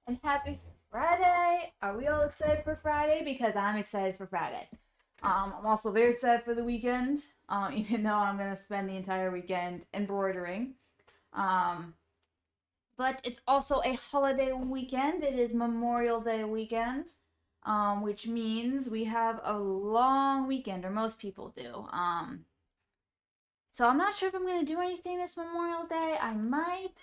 and happy Friday. Are we all excited for Friday? Because I'm excited for Friday. I'm also very excited for the weekend, even though I'm going to spend the entire weekend embroidering. Um, but it's also a holiday weekend. It is Memorial Day weekend, which means we have a long weekend, or most people do. So I'm not sure if I'm going to do anything this Memorial Day. I might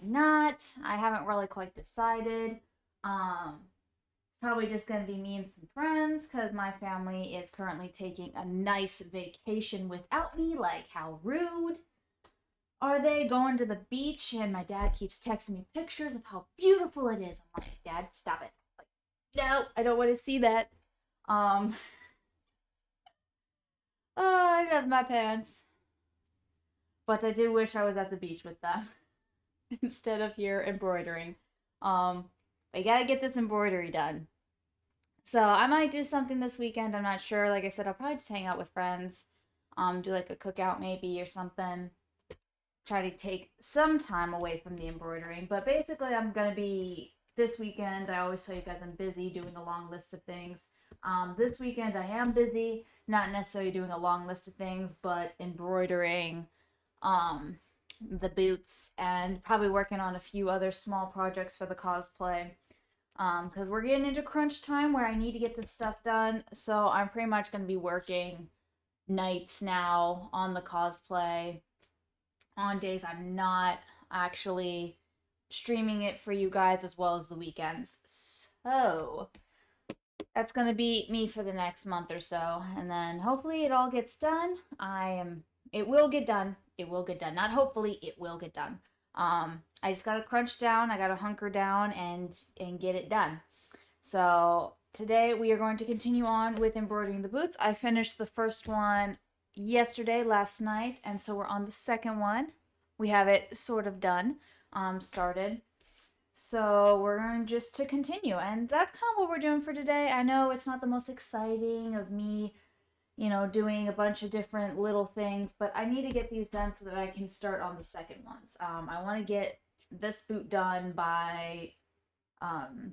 not. I haven't really quite decided. It's probably just going to be me and some friends because my family is currently taking a nice vacation without me. Like, how rude. Are they going to the beach? And my dad keeps texting me pictures of how beautiful it is. I'm like, Dad, stop it. Like, no, I don't want to see that. Um, oh, I love my parents. But I do wish I was at the beach with them instead of here embroidering. Um, I gotta get this embroidery done. So I might do something this weekend. I'm not sure. Like I said, I'll probably just hang out with friends. Do like a cookout maybe or something. Try to take some time away from the embroidering. But basically, I'm gonna be this weekend. I always tell you guys I'm busy doing a long list of things. This weekend I am busy, not necessarily doing a long list of things, but embroidering um, the boots and probably working on a few other small projects for the cosplay. Because we're getting into crunch time where I need to get this stuff done. So I'm pretty much going to be working nights now on the cosplay on days I'm not actually streaming it for you guys as well as the weekends. So that's going to be me for the next month or so. And then hopefully it all gets done. It will get done. It will get done. Not hopefully, it will get done. I just got to crunch down. I got to hunker down and get it done. So today we are going to continue on with embroidering the boots. I finished the first one yesterday, last night, and so we're on the second one. We have it sort of done, started. So we're going just to continue, and that's kind of what we're doing for today. I know it's not the most exciting of me, doing a bunch of different little things, but I need to get these done so that I can start on the second ones. I want to get this boot done um,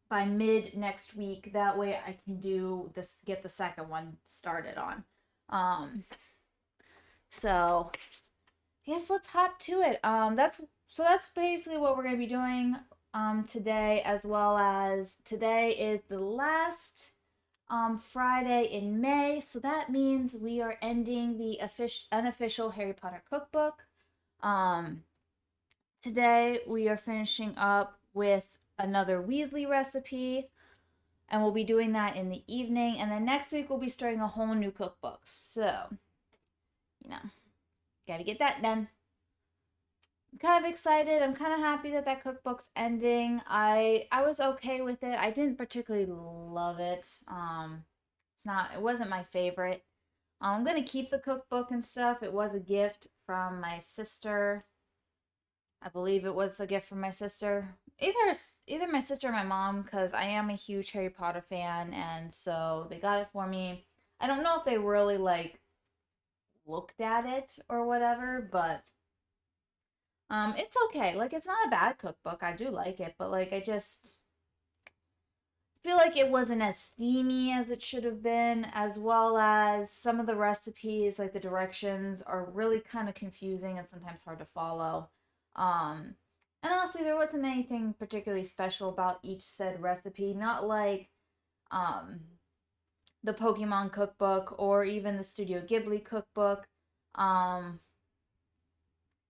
by mid next week. That way I can get the second one started on. Um, so yes, let's hop to it. That's basically what we're gonna be doing today, as well as today is the last Friday in May, so that means we are ending the unofficial Harry Potter cookbook. Um, Today we are finishing up with another Weasley recipe, and we'll be doing that in the evening. And then next week we'll be starting a whole new cookbook. So, you know, gotta get that done. I'm kind of excited. I'm kind of happy that that cookbook's ending. I was okay with it. I didn't particularly love it. It wasn't my favorite. I'm gonna keep the cookbook and stuff. It was a gift from my sister. I believe it was a gift from my sister. Either my sister or my mom, because I am a huge Harry Potter fan, and so they got it for me. I don't know if they really like looked at it or whatever, but it's okay. Like, it's not a bad cookbook. I do like it, but like I just feel like it wasn't as themey as it should have been, as well as some of the recipes, like the directions, are really kind of confusing and sometimes hard to follow. Um, and honestly, there wasn't anything particularly special about each said recipe. Not like um, the Pokemon cookbook or even the Studio Ghibli cookbook. Um,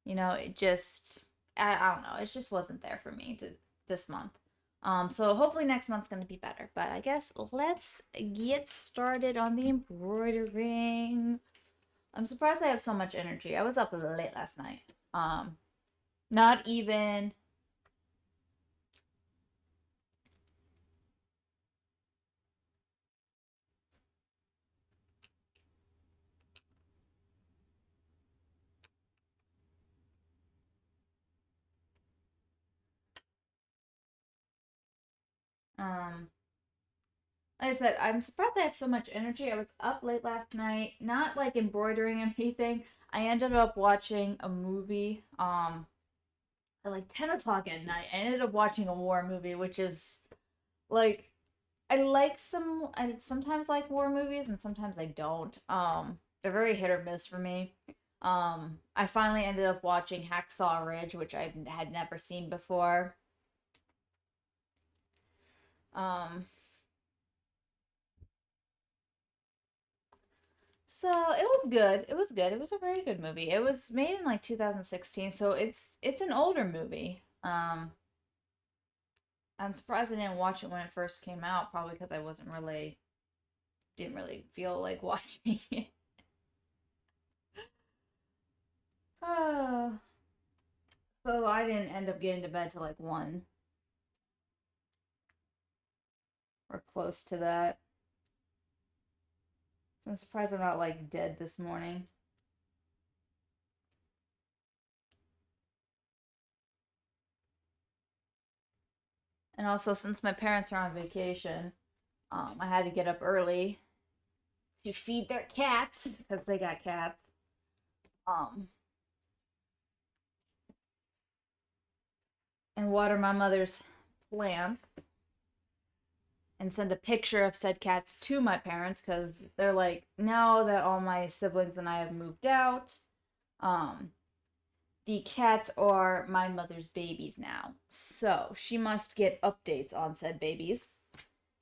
it just, I don't know, it just wasn't there for me this month. So hopefully next month's gonna be better. But I guess let's get started on the embroidering. I'm surprised I have so much energy. I was up late last night. Not even um like I said, I'm surprised I have so much energy. I was up late last night, not like embroidering anything. I ended up watching a movie. at like 10 o'clock at night. I ended up watching a war movie, which is like I sometimes like war movies and sometimes I don't. They're very hit or miss for me. I finally ended up watching Hacksaw Ridge, which I had never seen before. So it was good. It was good. It was a very good movie. It was made in like 2016, so it's an older movie. I'm surprised I didn't watch it when it first came out, probably because I wasn't really didn't really feel like watching it. Oh, so I didn't end up getting to bed till like 1 or close to that. So I'm surprised I'm not like dead this morning. And also, since my parents are on vacation, I had to get up early to feed their cats because they got cats. Um, and water my mother's plants and send a picture of said cats to my parents because they're like, now that all my siblings and I have moved out, um, the cats are my mother's babies now. So she must get updates on said babies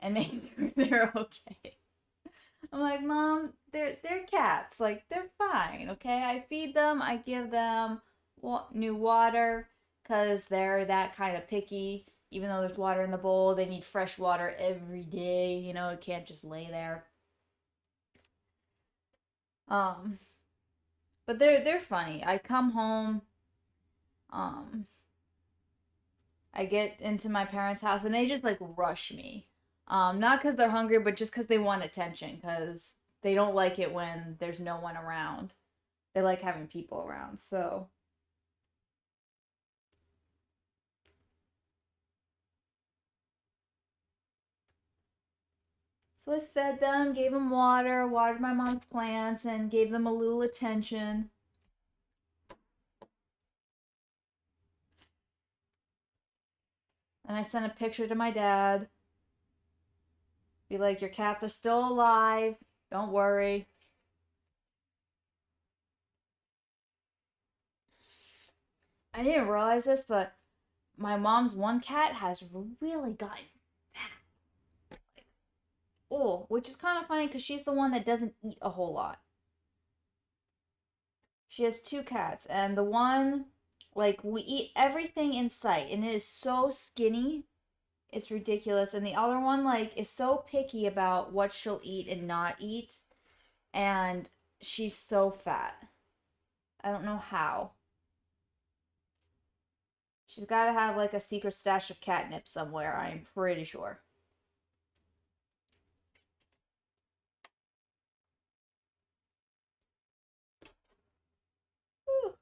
and make sure they're okay. I'm like, Mom, they're cats. Like they're fine, okay? I feed them, I give them new water because they're that kind of picky. Even though there's water in the bowl, they need fresh water every day. You know, it can't just lay there. Um, but they're funny. I come home, um, I get into my parents' house and they just like rush me. Not because they're hungry, but just because they want attention. Because they don't like it when there's no one around. They like having people around. So I fed them, gave them water, watered my mom's plants, and gave them a little attention. And I sent a picture to my dad. Be like, your cats are still alive. Don't worry. I didn't realize this, but my mom's one cat has really gotten fat. Oh, which is kind of funny because she's the one that doesn't eat a whole lot. She has two cats, and the one, like, we eat everything in sight, and it is so skinny. It's ridiculous. And the other one, like, is so picky about what she'll eat and not eat. And she's so fat. I don't know how. She's got to have, like, a secret stash of catnip somewhere, I am pretty sure. Whew.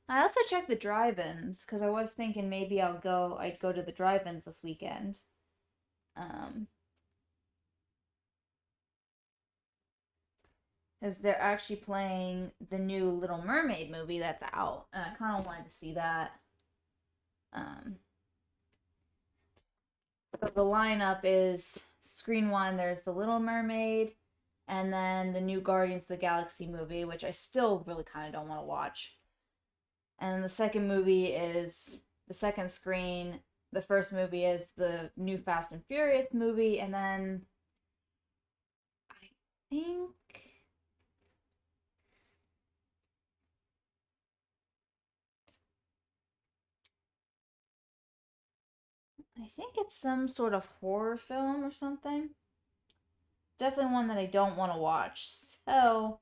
I also checked the drive-ins because I was thinking maybe I'd go to the drive-ins this weekend. Um, because they're actually playing the new Little Mermaid movie that's out, and I kind of wanted to see that. Um, so the lineup is screen one. There's the Little Mermaid, and then the new Guardians of the Galaxy movie, which I still really kind of don't want to watch. And the second movie is the second screen. The first movie is the new Fast and Furious movie, and then I think I think it's some sort of horror film or something. Definitely one that I don't want to watch. So,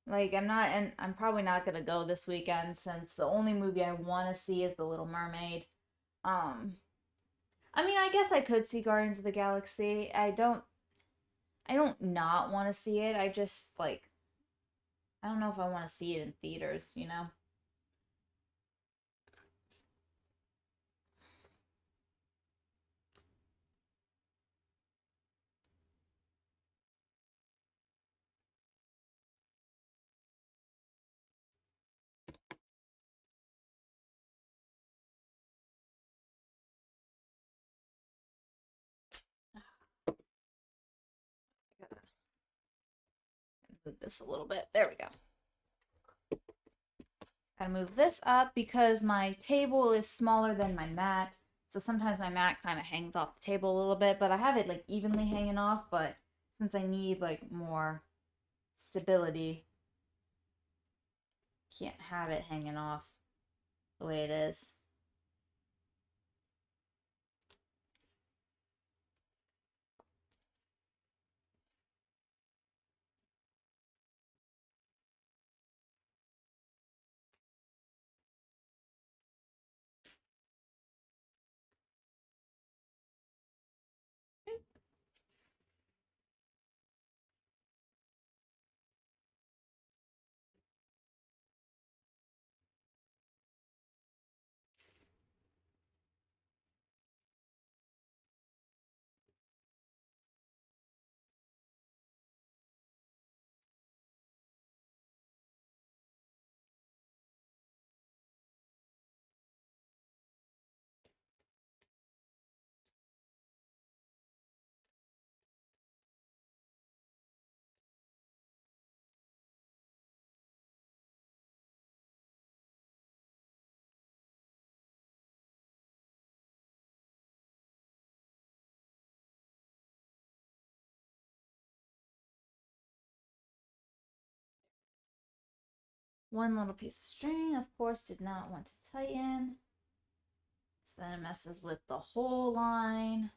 like, I'm probably not gonna go this weekend since the only movie I want to see is The Little Mermaid. Um, I mean, I guess I could see Guardians of the Galaxy. I don't not want to see it. I just like, I don't know if I want to see it in theaters, you know? Move this a little bit. There we go. Gotta move this up because my table is smaller than my mat. So sometimes my mat kind of hangs off the table a little bit, but I have it like evenly hanging off. But since I need like more stability, can't have it hanging off the way it is. One little piece of string, of course, did not want to tighten. So then it messes with the whole line.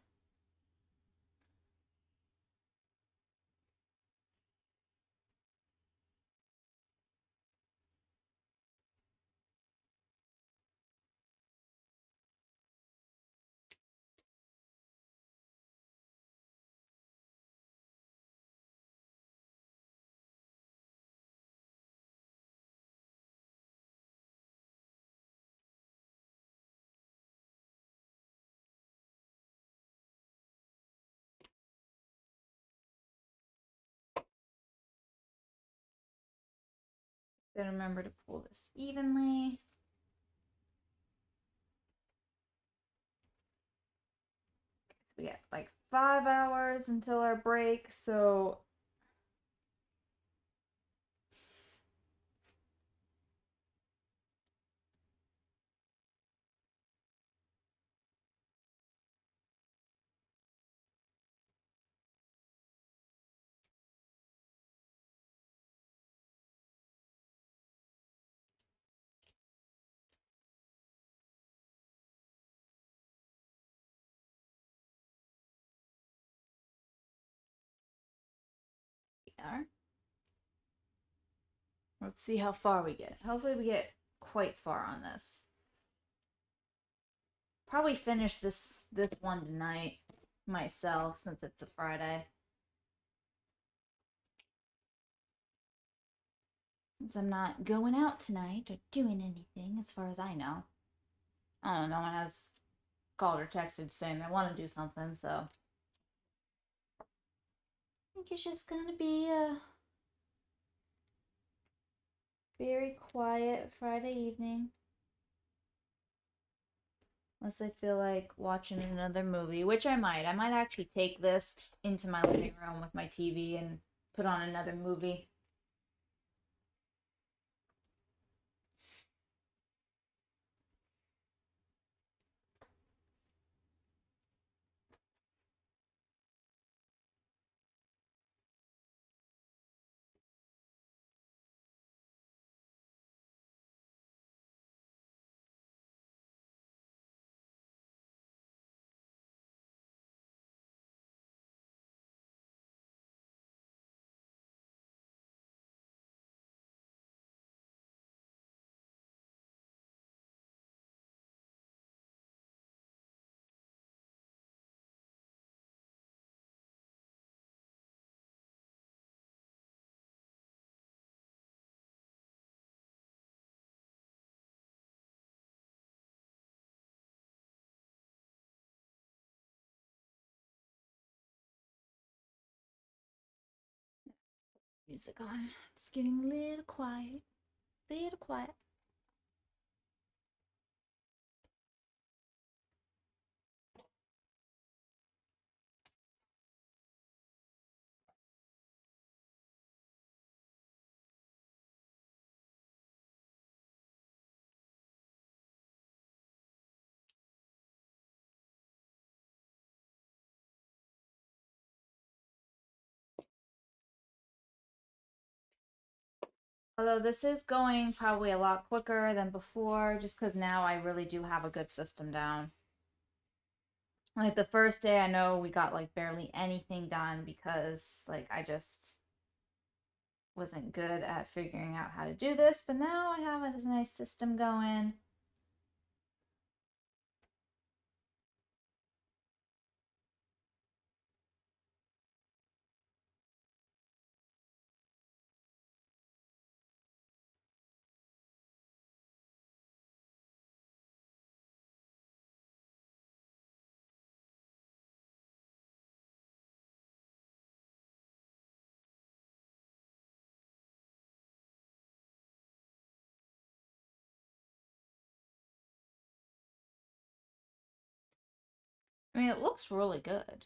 Then remember to pull this evenly. We got like 5 hours until our break, so we are. Let's see how far we get. Hopefully we get quite far on this. Probably finish this one tonight myself since it's a Friday. Since I'm not going out tonight or doing anything as far as I know. I don't know, no one has called or texted saying they want to do something, so I think it's just gonna be a very quiet Friday evening. Unless I feel like watching another movie, which I might. I might actually take this into my living room with my TV and put on another movie. Music on. It's getting a little quiet. Little quiet. Although this is going probably a lot quicker than before, just because now I really do have a good system down. Like the first day, I know we got like barely anything done because like I just wasn't good at figuring out how to do this, but now I have a nice system going. I mean, it looks really good.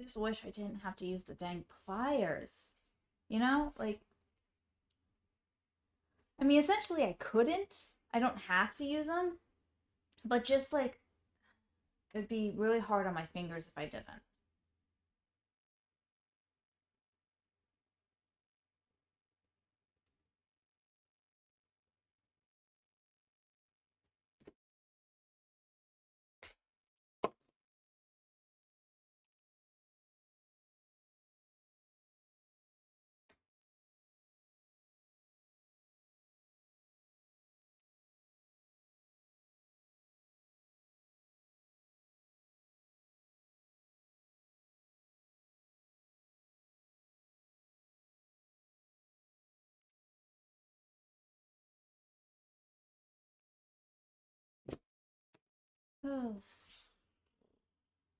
I just wish I didn't have to use the dang pliers. You know? Like, I mean, essentially, I couldn't. I don't have to use them. But just like, it'd be really hard on my fingers if I didn't. Oh,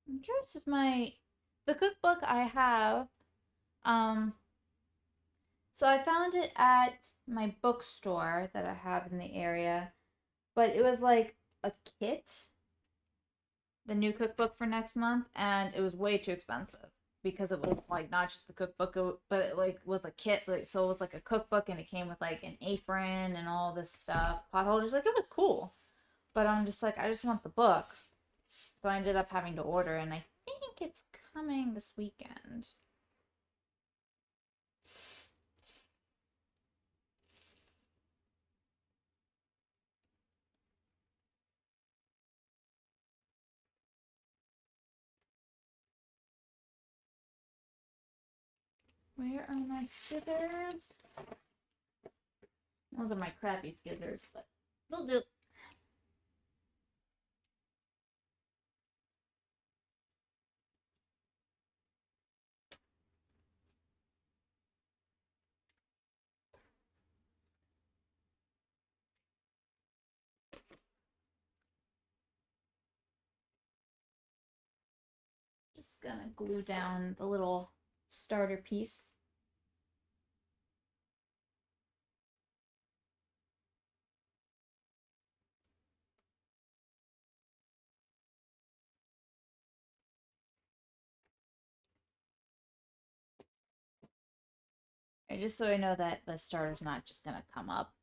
I'm curious if the cookbook I have, um, so I found it at my bookstore that I have in the area, but it was like a kit, the new cookbook for next month, and it was way too expensive because it was like not just the cookbook, but it like was a kit, like so it was like a cookbook and it came with like an apron and all this stuff, pot holders, like it was cool. But I'm just like I just want the book. So I ended up having to order, and I think it's coming this weekend. Where are my scissors? Those are my crappy scissors, but they'll do. Just gonna glue down the little starter piece. Just so I know that the starter's not just gonna come up.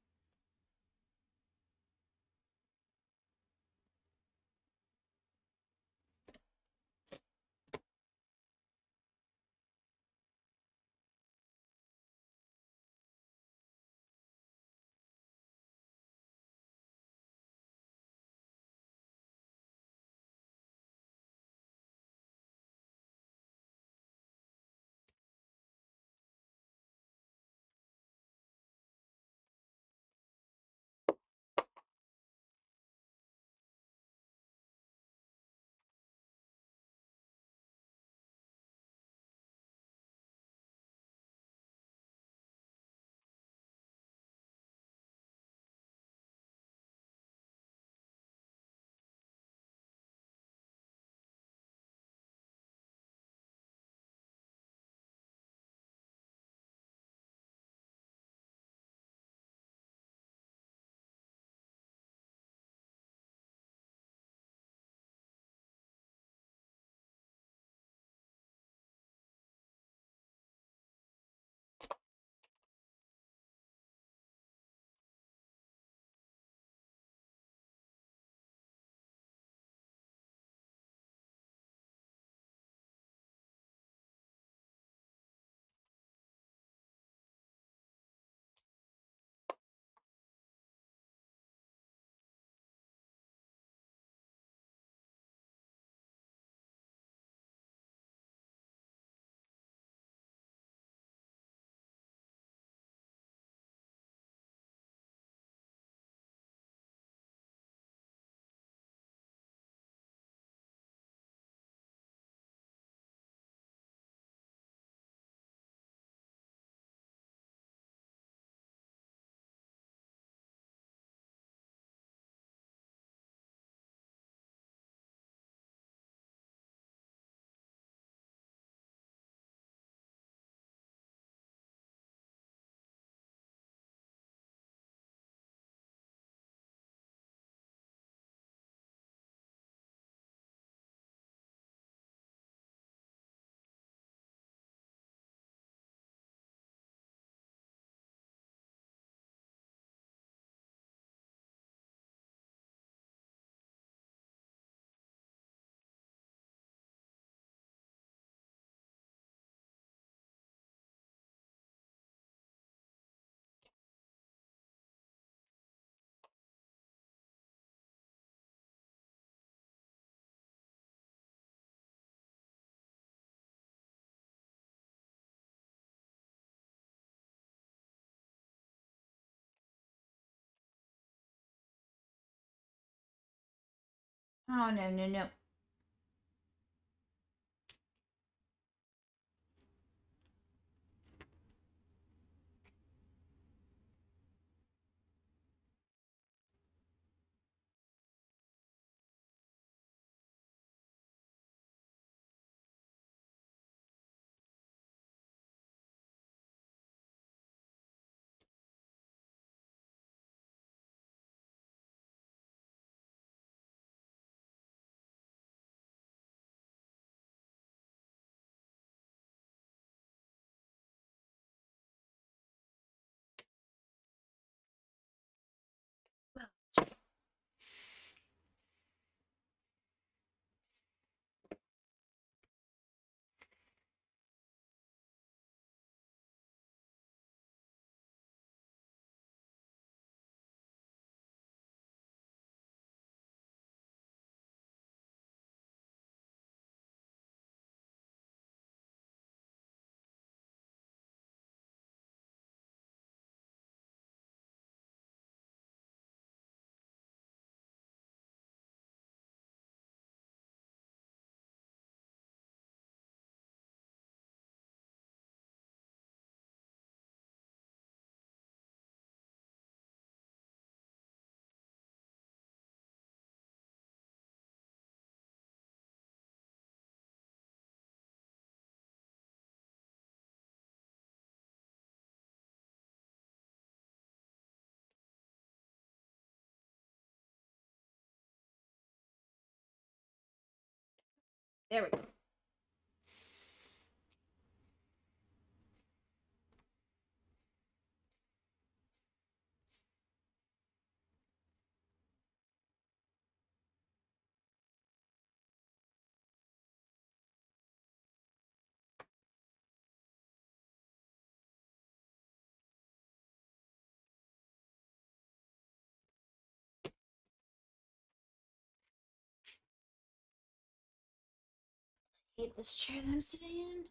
Oh, no, no, no. There we go. I hate this chair that I'm sitting in.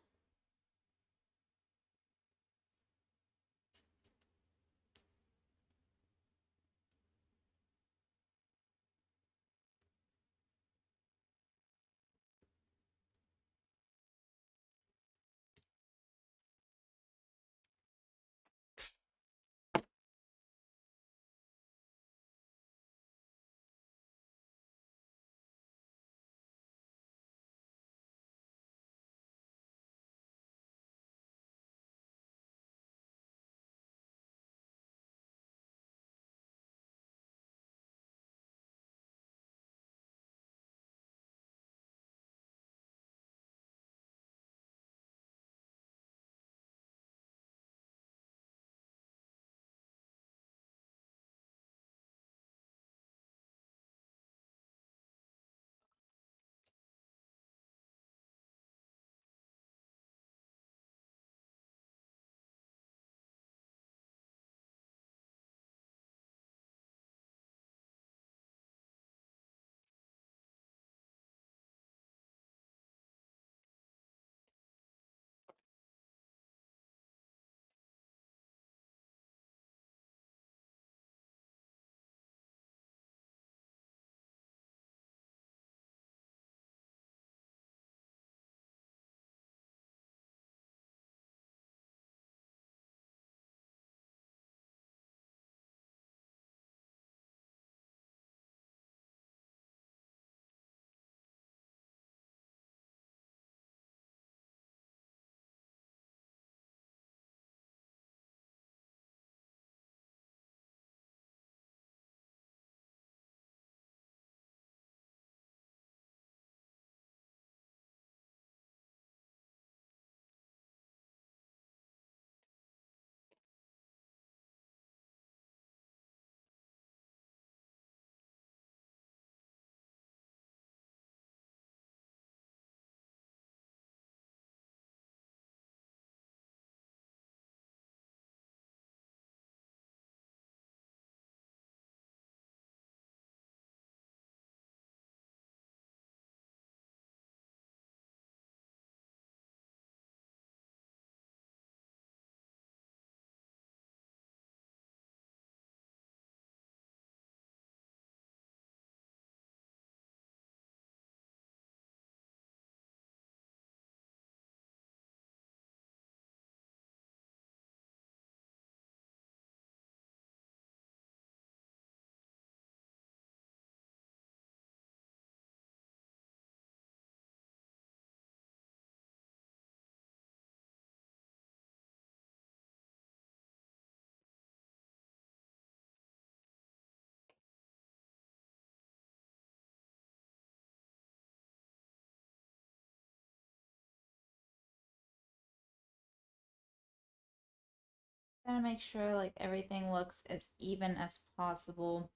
Gotta make sure like everything looks as even as possible.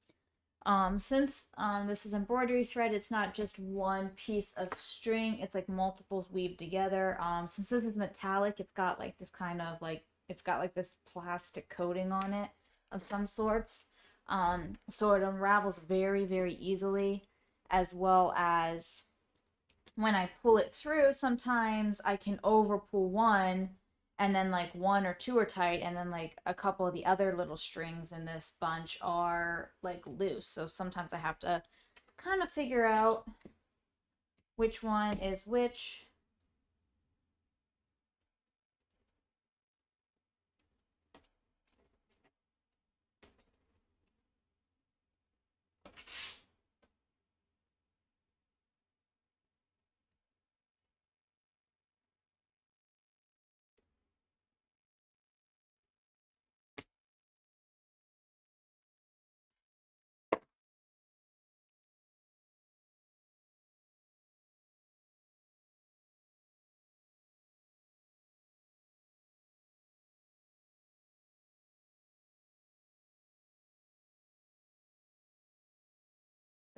Since this is embroidery thread, it's not just one piece of string, it's like multiples weaved together. Since this is metallic, it's got like this kind of like it's got like this plastic coating on it of some sorts. So it unravels very, very easily, as well as when I pull it through, sometimes I can over pull one and then like one or two are tight and then like a couple of the other little strings in this bunch are like loose. So sometimes I have to kind of figure out which one is which.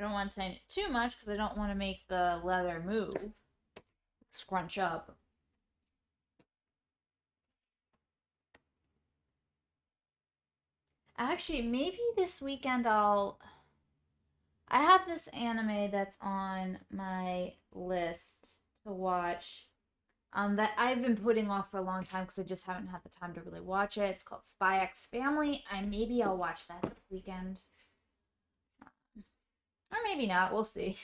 I don't want to tighten it too much because I don't want to make the leather move, scrunch up. Actually, maybe this weekend I have this anime that's on my list to watch. That I've been putting off for a long time because I just haven't had the time to really watch it. It's called Spy X Family, and maybe I'll watch that this weekend. Or maybe not. We'll see.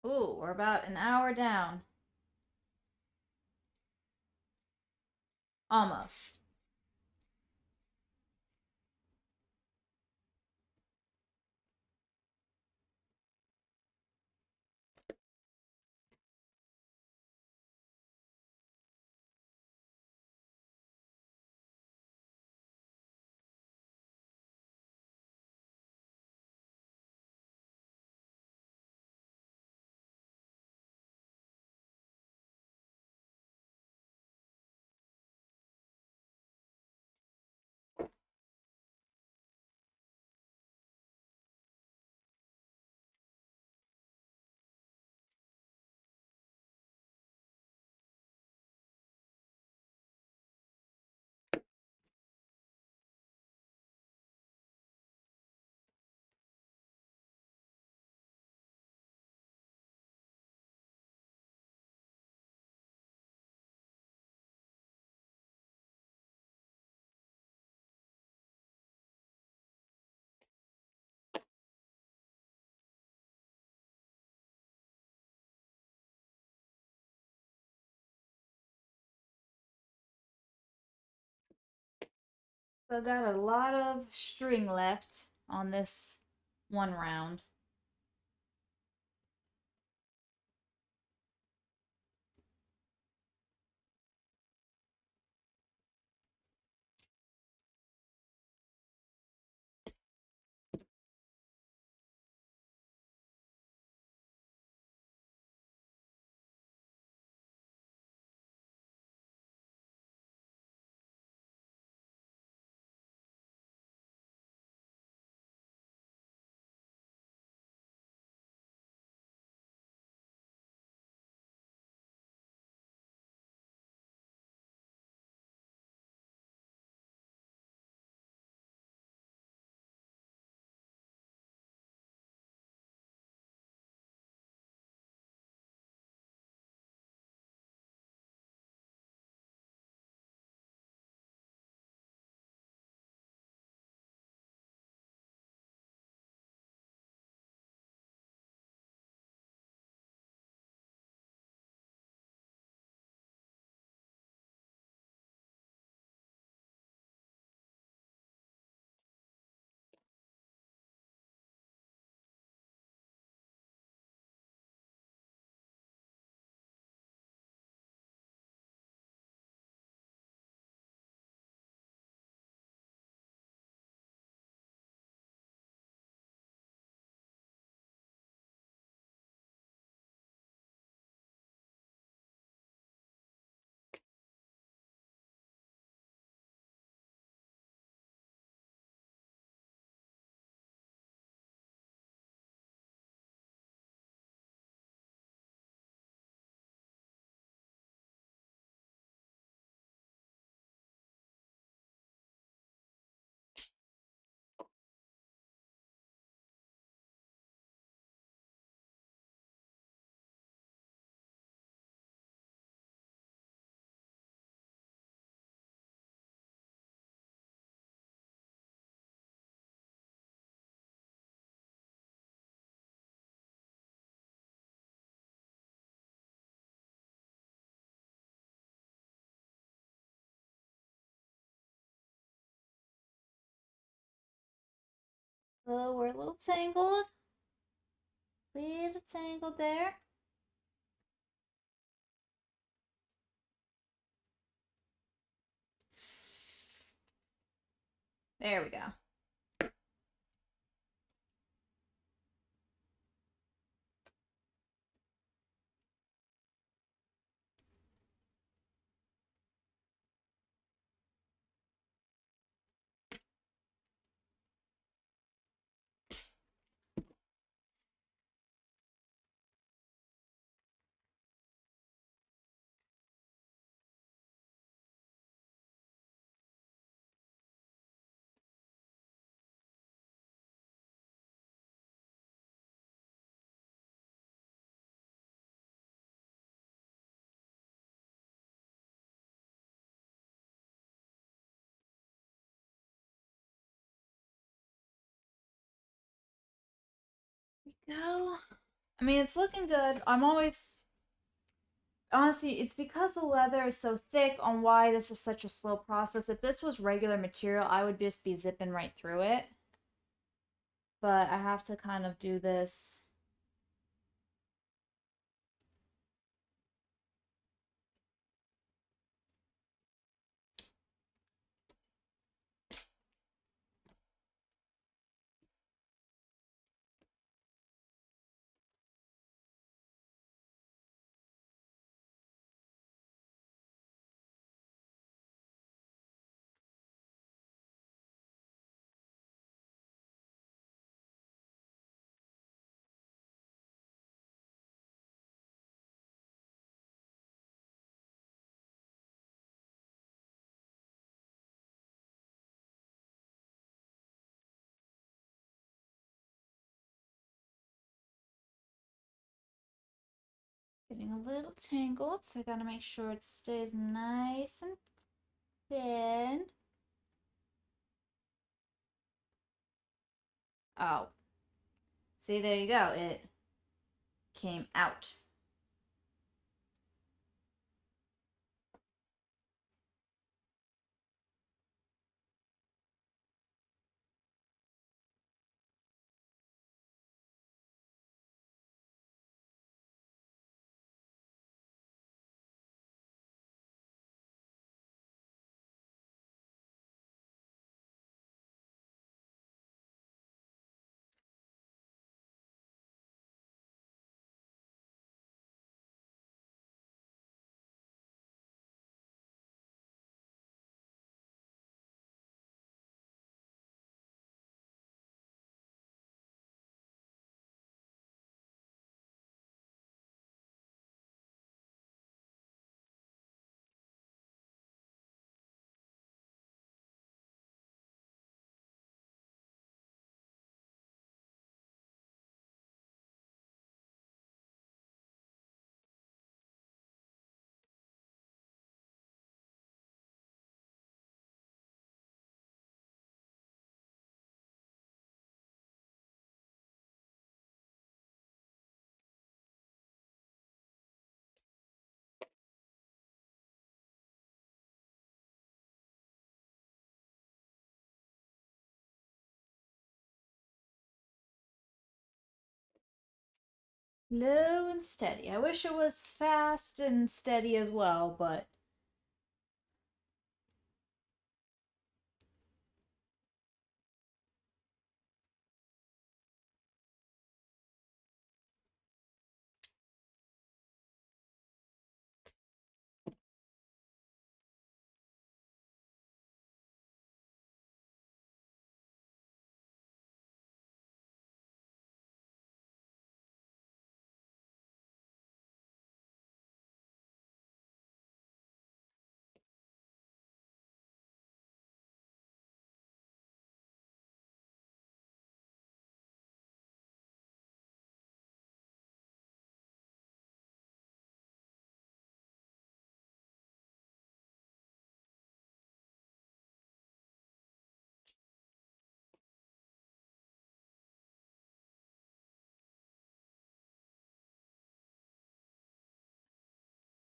Ooh, we're about an hour down. Almost. So I got a lot of string left on this one round. Oh, we're a little tangled. Little tangled there. There we go. There we go. I mean, it's looking good. I'm always honestly, it's because the leather is so thick on why this is such a slow process. If this was regular material, I would just be zipping right through it. But I have to kind of do this. Getting a little tangled, so I gotta make sure it stays nice and thin. Oh, see, there you go. It came out. Low and steady. I wish it was fast and steady as well, but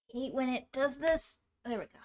hate when it does this. There we go.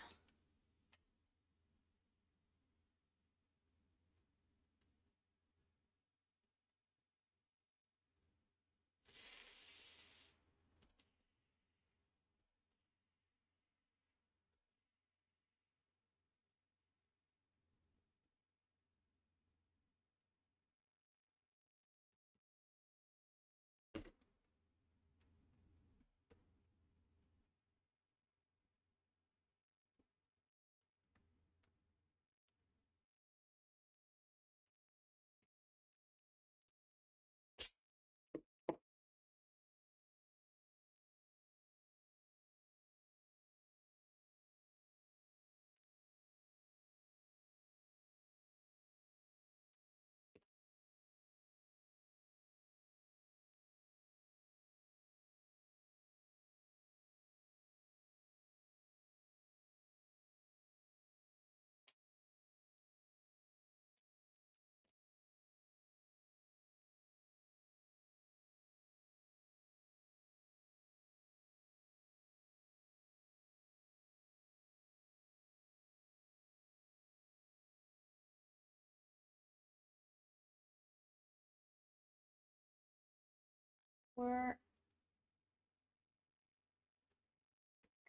We're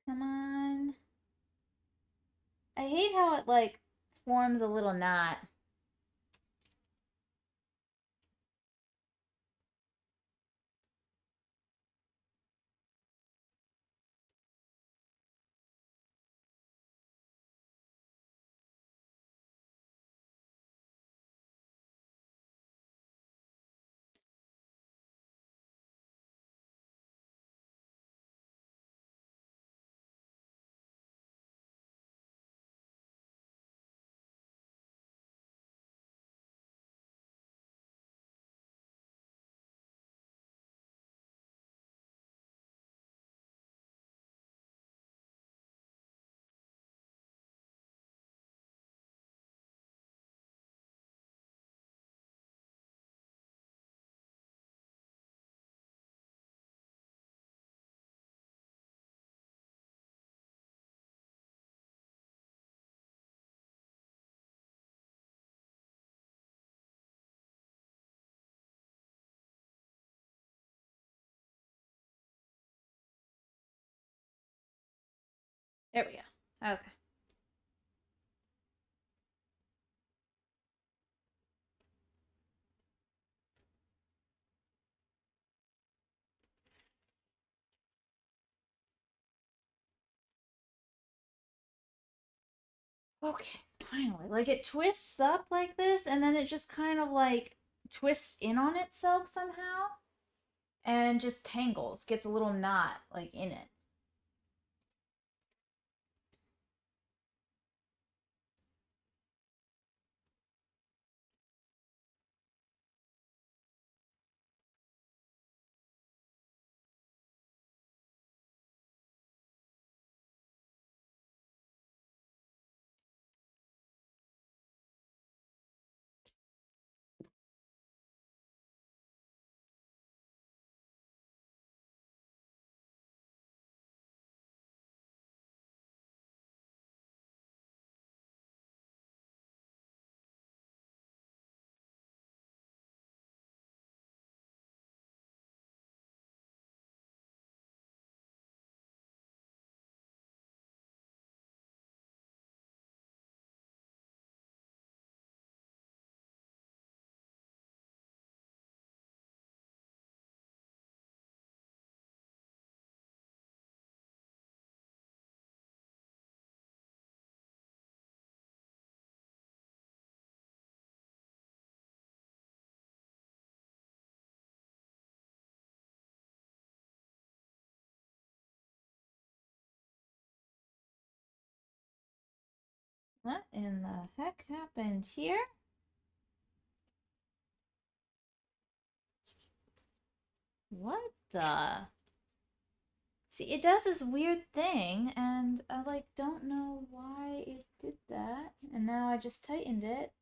come on. I hate how it like forms a little knot. There we go. Okay. Okay, finally. Like it twists up like this and then it just kind of like twists in on itself somehow and just tangles, gets a little knot like in it. What in the heck happened here? What the? See, it does this weird thing, and I, like, don't know why it did that. And now I just tightened it.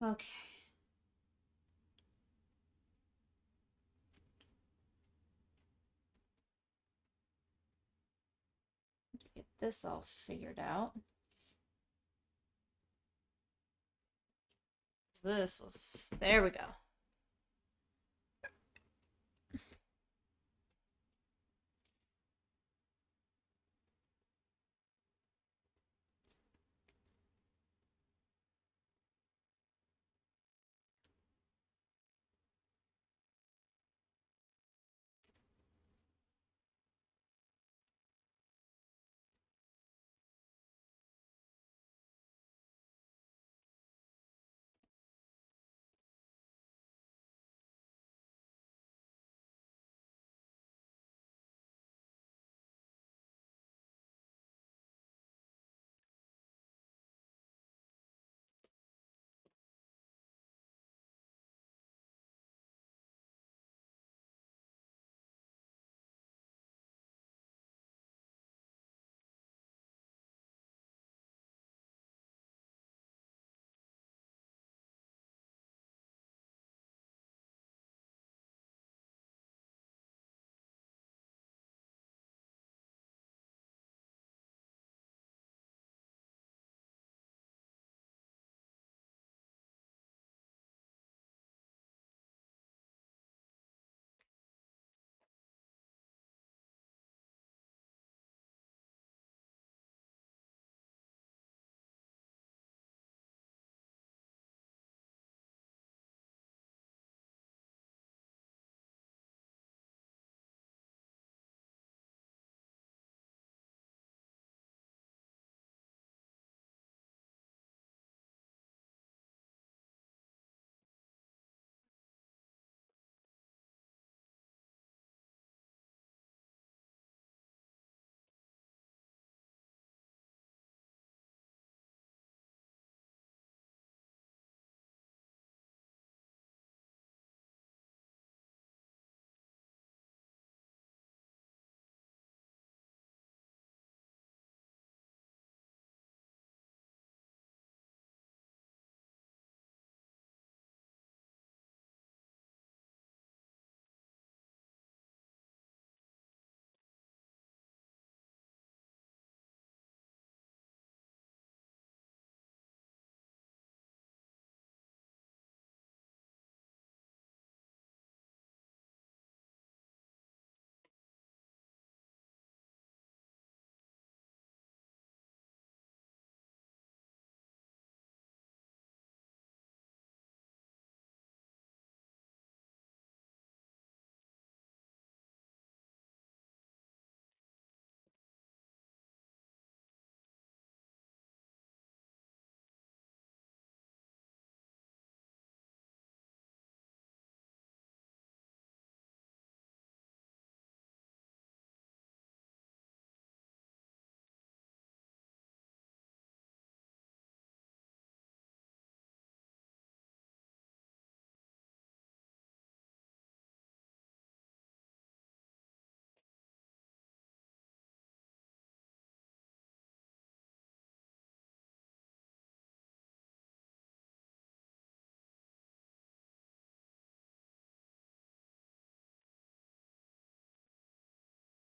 Okay. Get this all figured out. So this was... There we go.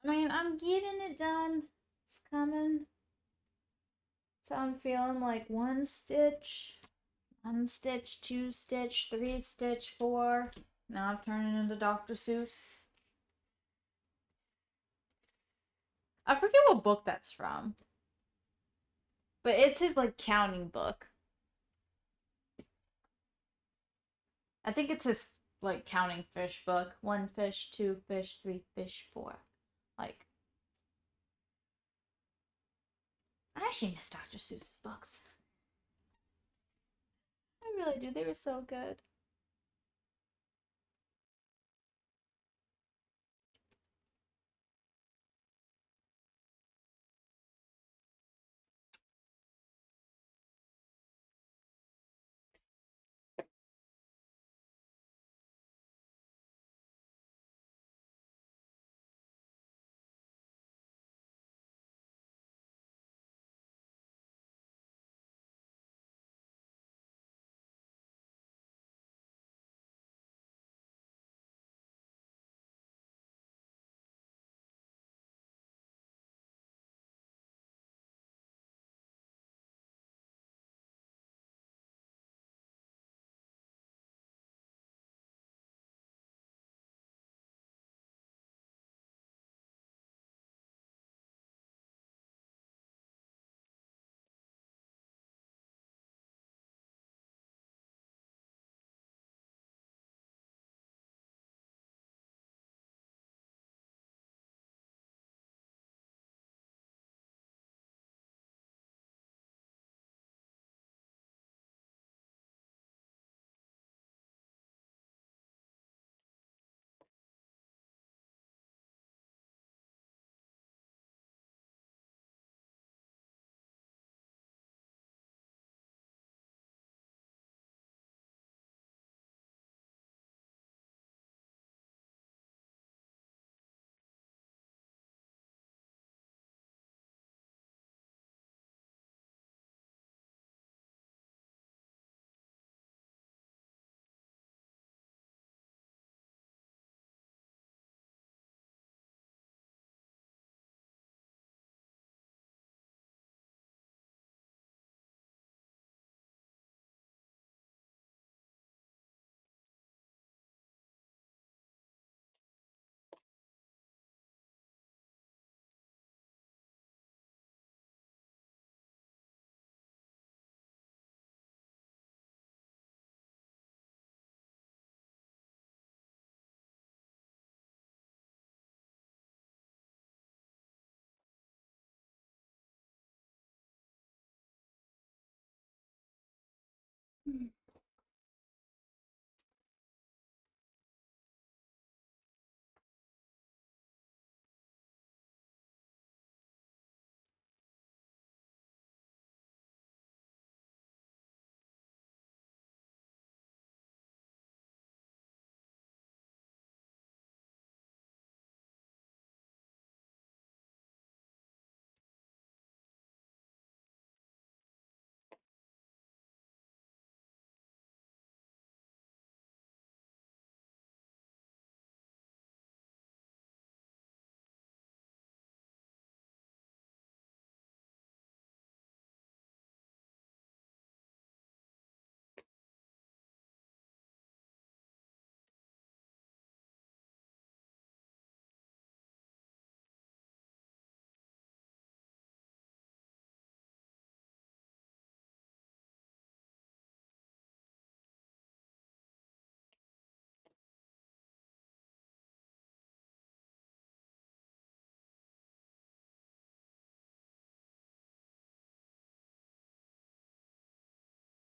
I mean, I'm getting it done. It's coming. So I'm feeling like one stitch, two stitch, three stitch, four. Now I'm turning into Dr. Seuss. I forget what book that's from, but it's his like counting book. I think it's his like counting fish book. One fish, two fish, three fish, four. Like, I actually miss Dr. Seuss's books. I really do. They were so good.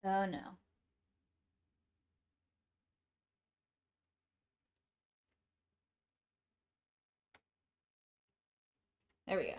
Oh no. There we go.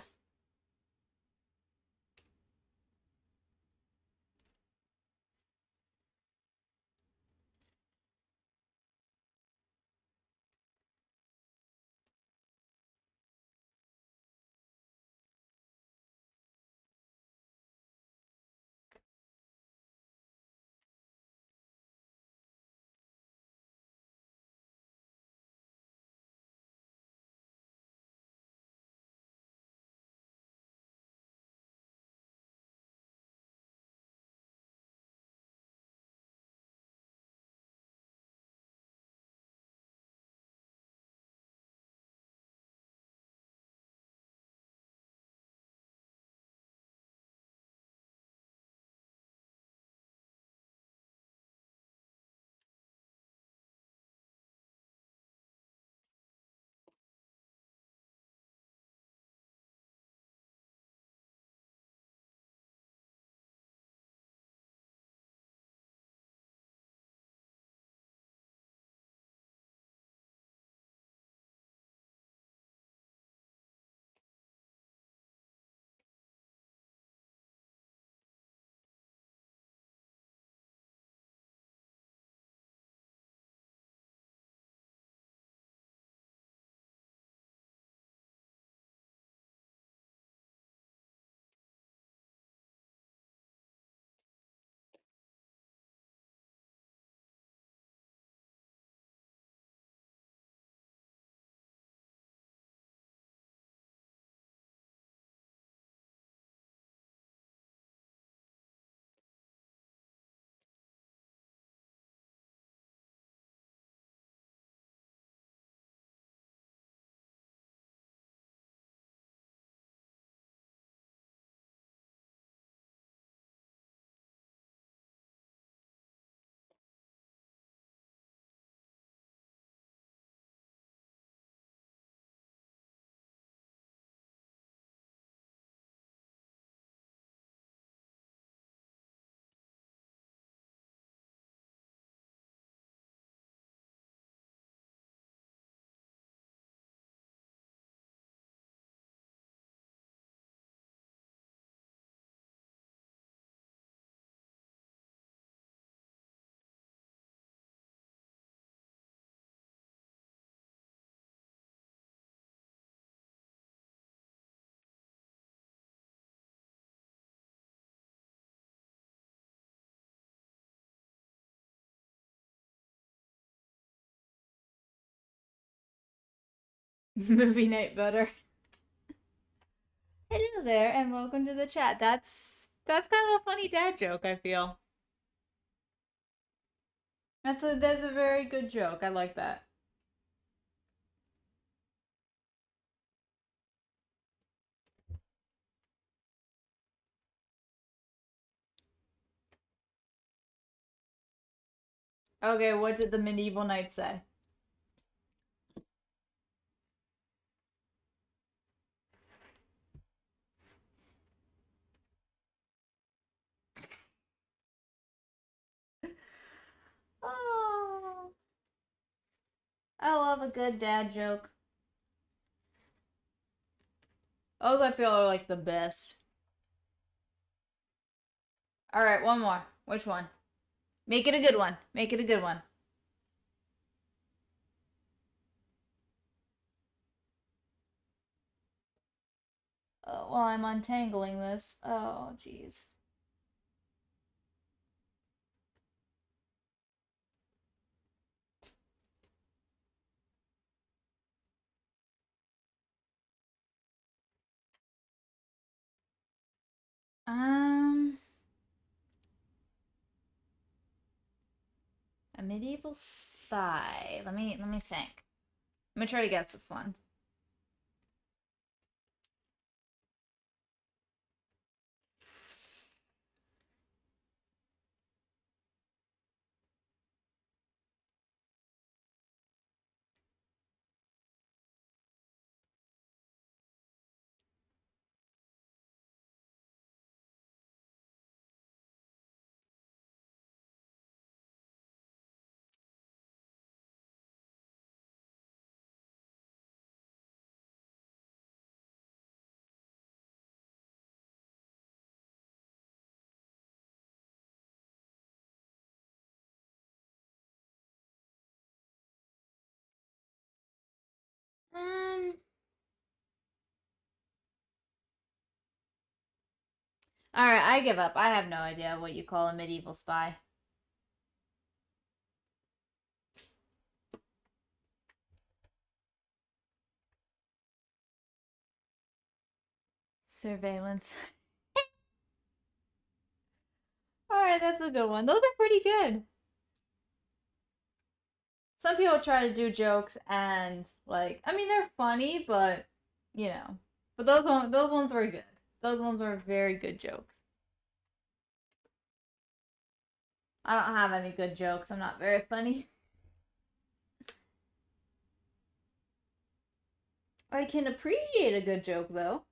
Movie night better. Hello there, and welcome to the chat. That's kind of a funny dad joke, I feel. That's a very good joke. I like that. Okay, what did the medieval knight say? Oh, I love a good dad joke. Those I feel are like the best. All right, one more. Which one? Make it a good one. Make it a good one. While I'm untangling this. Oh, jeez. Um, a medieval spy. Let me think. I'm gonna try to guess this one. Um, all right, I give up. I have no idea what you call a medieval spy. Surveillance. All right, that's a good one. Those are pretty good. Some people try to do jokes and like, I mean, they're funny, but you know, but those ones were good. Those ones were very good jokes. I don't have any good jokes. I'm not very funny. I can appreciate a good joke though.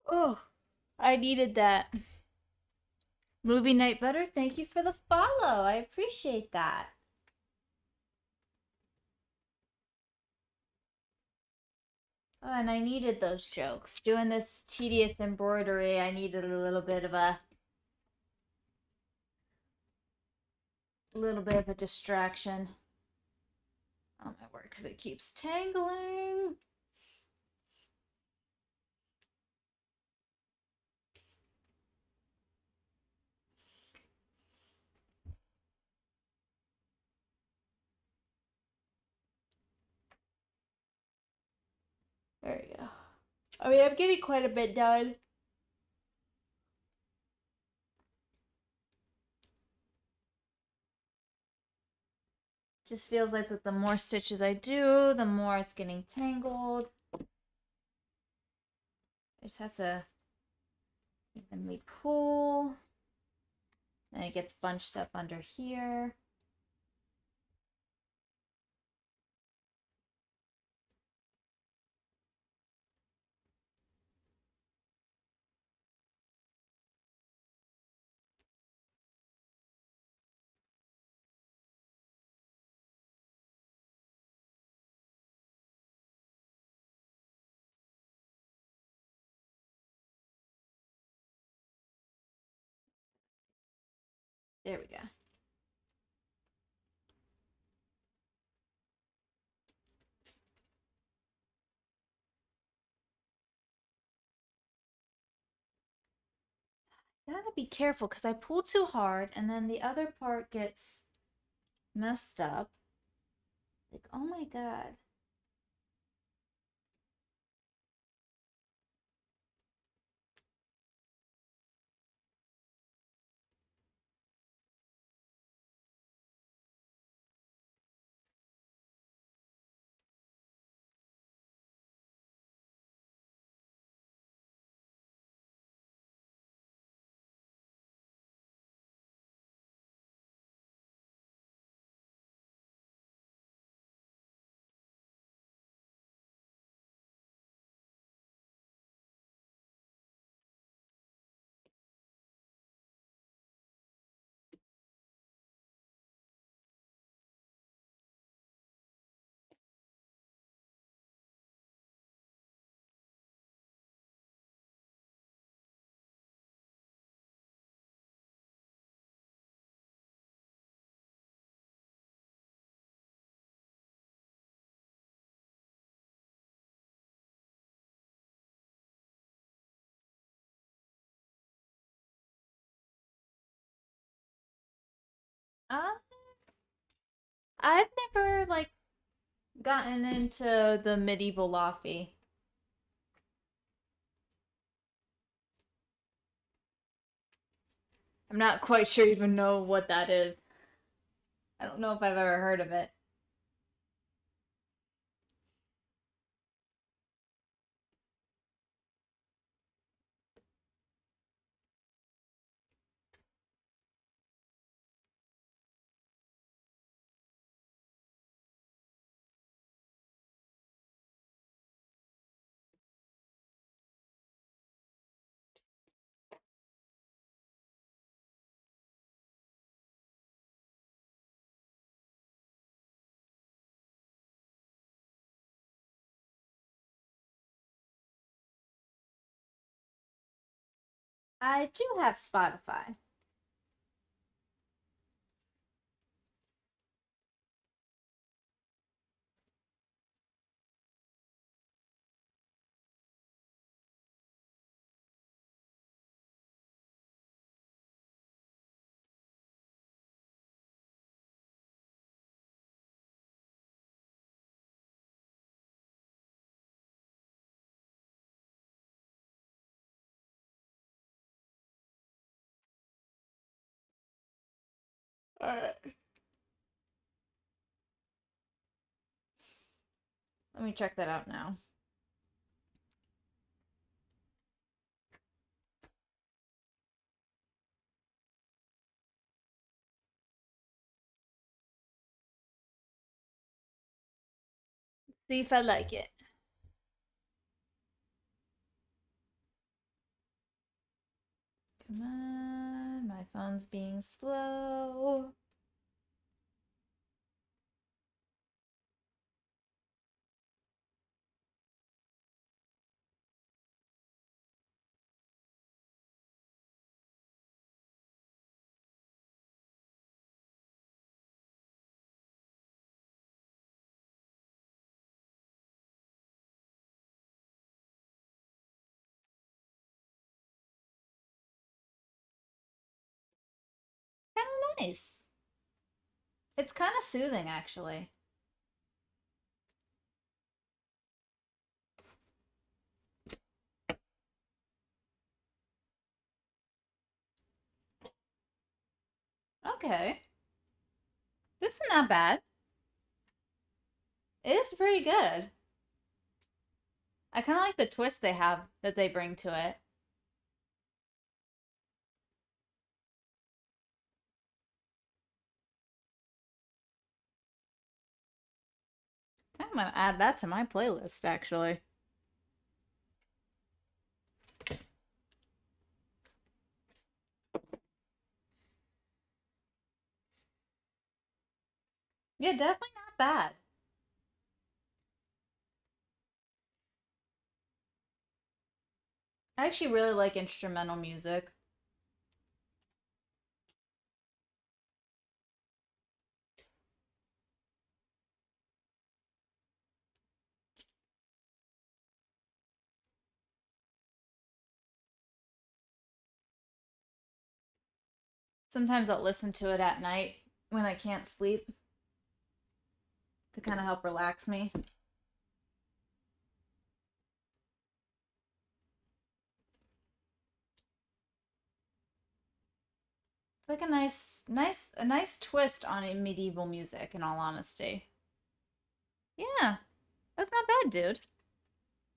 Oh, I needed that. Movie night better. Thank you for the follow. I appreciate that. Oh, and I needed those jokes. Doing this tedious embroidery, I needed a little bit of a distraction. Oh my word, because it keeps tangling. There we go. I mean, I'm getting quite a bit done. Just feels like that the more stitches I do, the more it's getting tangled. I just have to evenly pull. Then it gets bunched up under here. There we go. Gotta be careful because I pull too hard and then the other part gets messed up. Like, oh my god. Uh, I've never like gotten into the medieval lofi. I'm not quite sure even know what that is. I don't know if I've ever heard of it. I do have Spotify. Alright. Let me check that out now. See if I like it. Come on, my phone's being slow. Kind of nice. It's kind of soothing, actually. Okay. This is not bad. It is pretty good. I kind of like the twist they have that they bring to it. I'm gonna add that to my playlist, actually. Yeah, definitely not bad. I actually really like instrumental music. Sometimes I'll listen to it at night when I can't sleep to kind of help relax me. It's like a nice twist on a medieval music, in all honesty. Yeah, that's not bad, dude.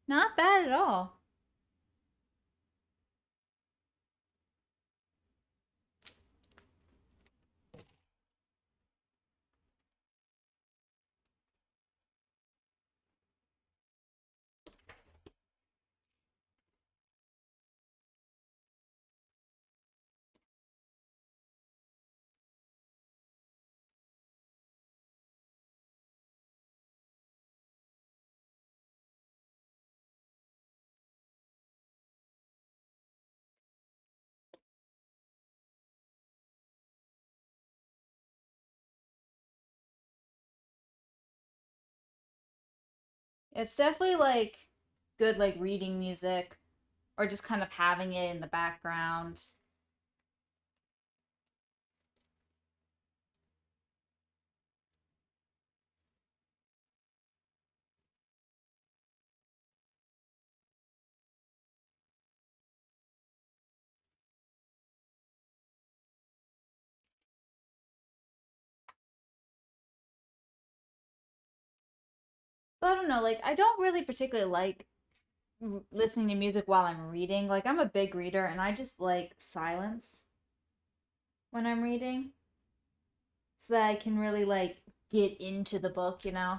Not bad at all. It's definitely like good like reading music or just kind of having it in the background. But I don't know, like I don't really particularly like listening to music while I'm reading. Like I'm a big reader and I just like silence when I'm reading so that I can really like get into the book, you know?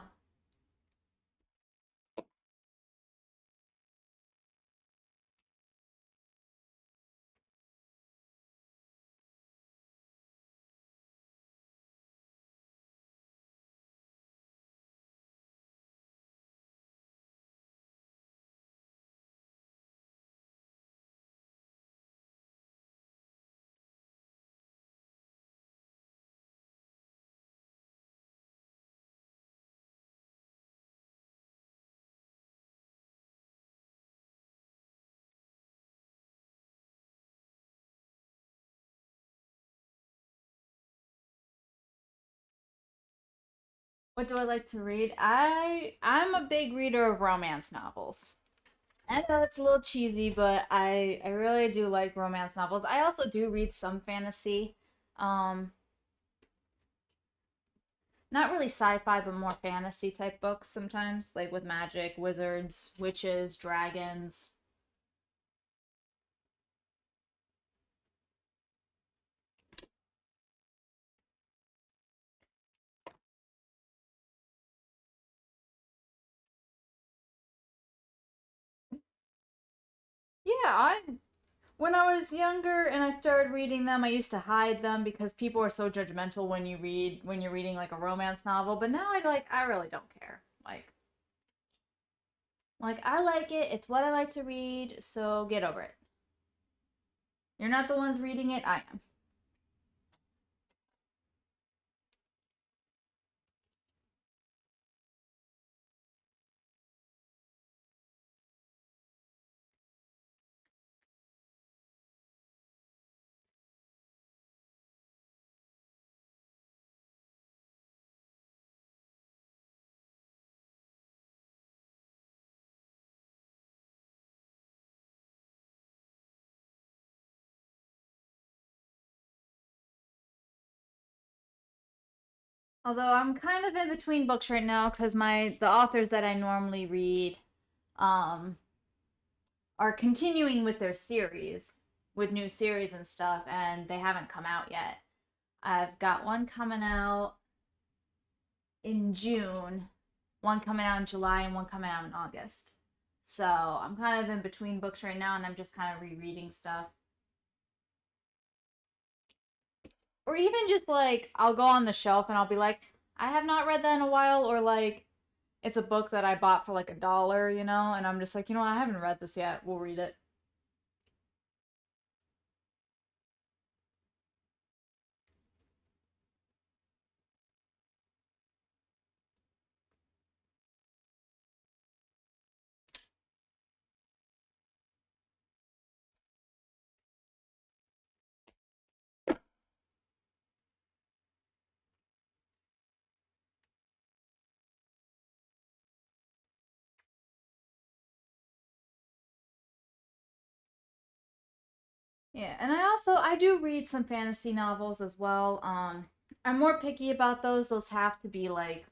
What do I like to read? I'm a big reader of romance novels. I know it's a little cheesy, but I really do like romance novels. I also do read some fantasy. Um Not really sci-fi, but more fantasy type books sometimes, like with magic, wizards, witches, dragons. Yeah, I when I was younger and I started reading them, I used to hide them because people are so judgmental when you're reading like a romance novel, but now I really don't care. Like I like it. It's what I like to read, so get over it. You're not the ones reading it, I am. Although I'm kind of in between books right now because my the authors that I normally read um are continuing with their series with new series and stuff and they haven't come out yet. I've got one coming out in June, one coming out in July and one coming out in August. So, I'm kind of in between books right now and I'm just kind of rereading stuff. Or even just like I'll go on the shelf and I'll be like, I have not read that in a while, or like it's a book that I bought for like $1, you know, and I'm just like, I haven't read this yet. We'll read it. Yeah, and I do read some fantasy novels as well. I'm more picky about those. Those have to be like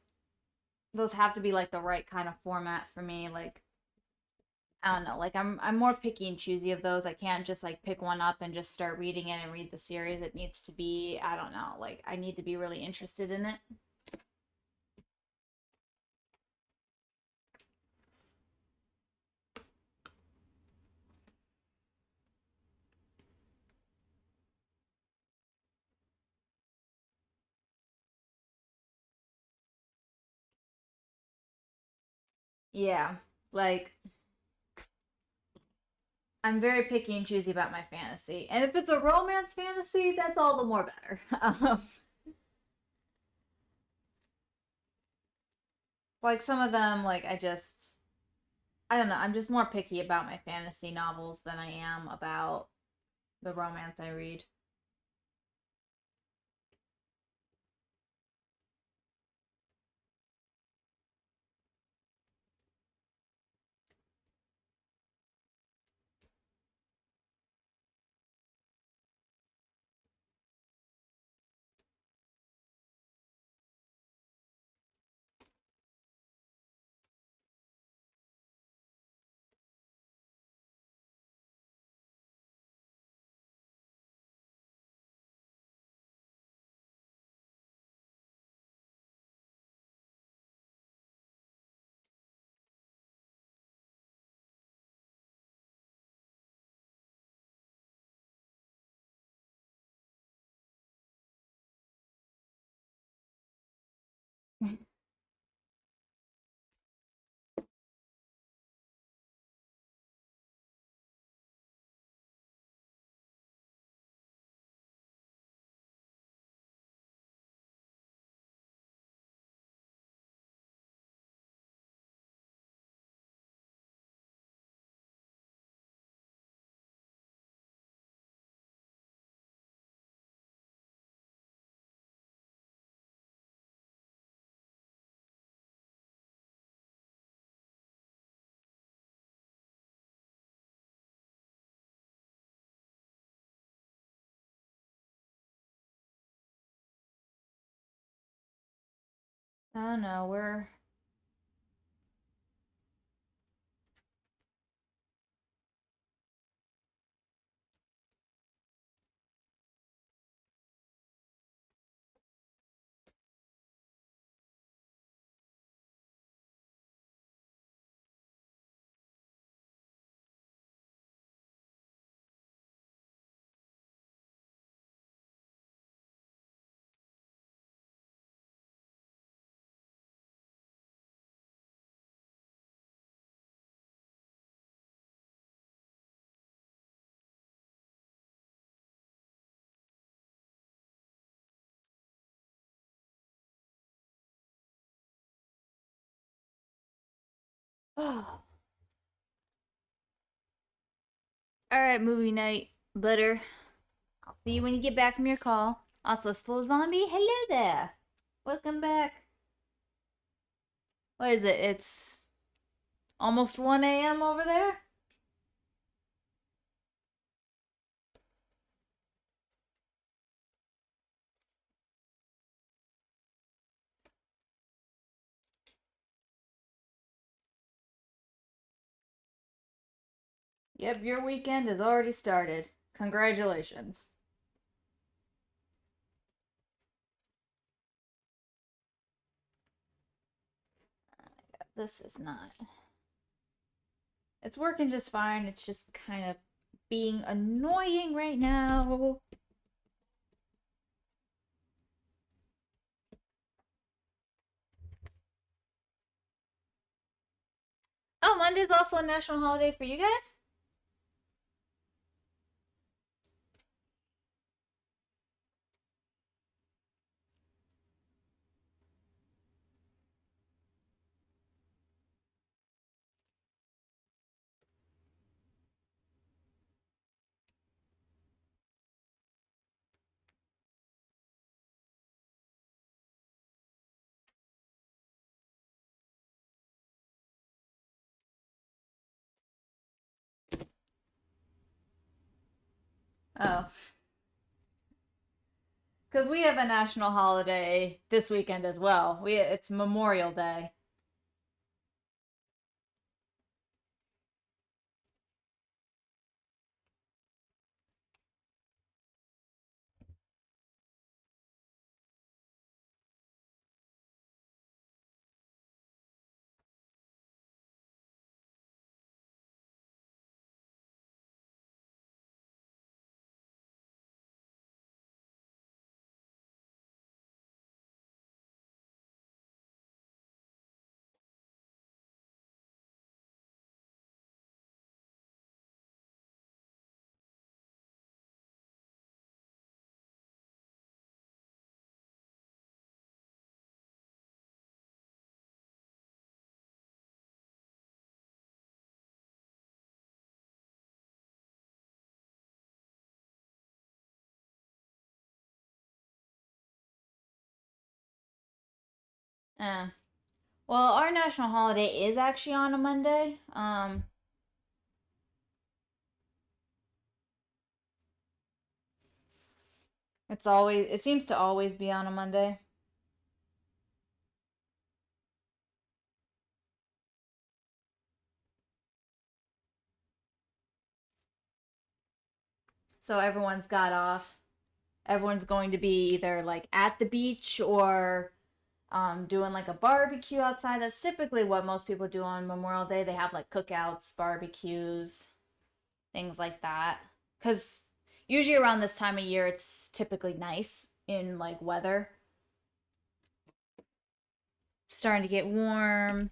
the right kind of format for me. Like I don't know, like I'm more picky and choosy of those. I can't just like pick one up and just start reading it and read the series. It needs to be, I don't know, like I need to be really interested in it. Yeah, like I'm very picky and choosy about my fantasy. And if it's a romance fantasy, that's all the more better. Like some of them, like I don't know, I'm just more picky about my fantasy novels than I am about the romance I read. Oh no, we're all right, movie night, butter. I'll see you when you get back from your call. Also, still a zombie. Hello there. Welcome back. What is it? It's almost 1 a.m. over there? Yep, your weekend has already started. Congratulations. This is not. It's working just fine. It's just kind of being annoying right now. Oh, Monday's also a national holiday for you guys? Oh, because we have a national holiday this weekend as well. It's Memorial Day. Eh. Well, our national holiday is actually on a Monday. It seems to always be on a Monday. So everyone's got off. Everyone's going to be either like at the beach or doing like a barbecue outside. That's typically what most people do on Memorial Day. They have like cookouts, barbecues, things like that. Because usually around this time of year, it's typically nice in like weather. It's starting to get warm.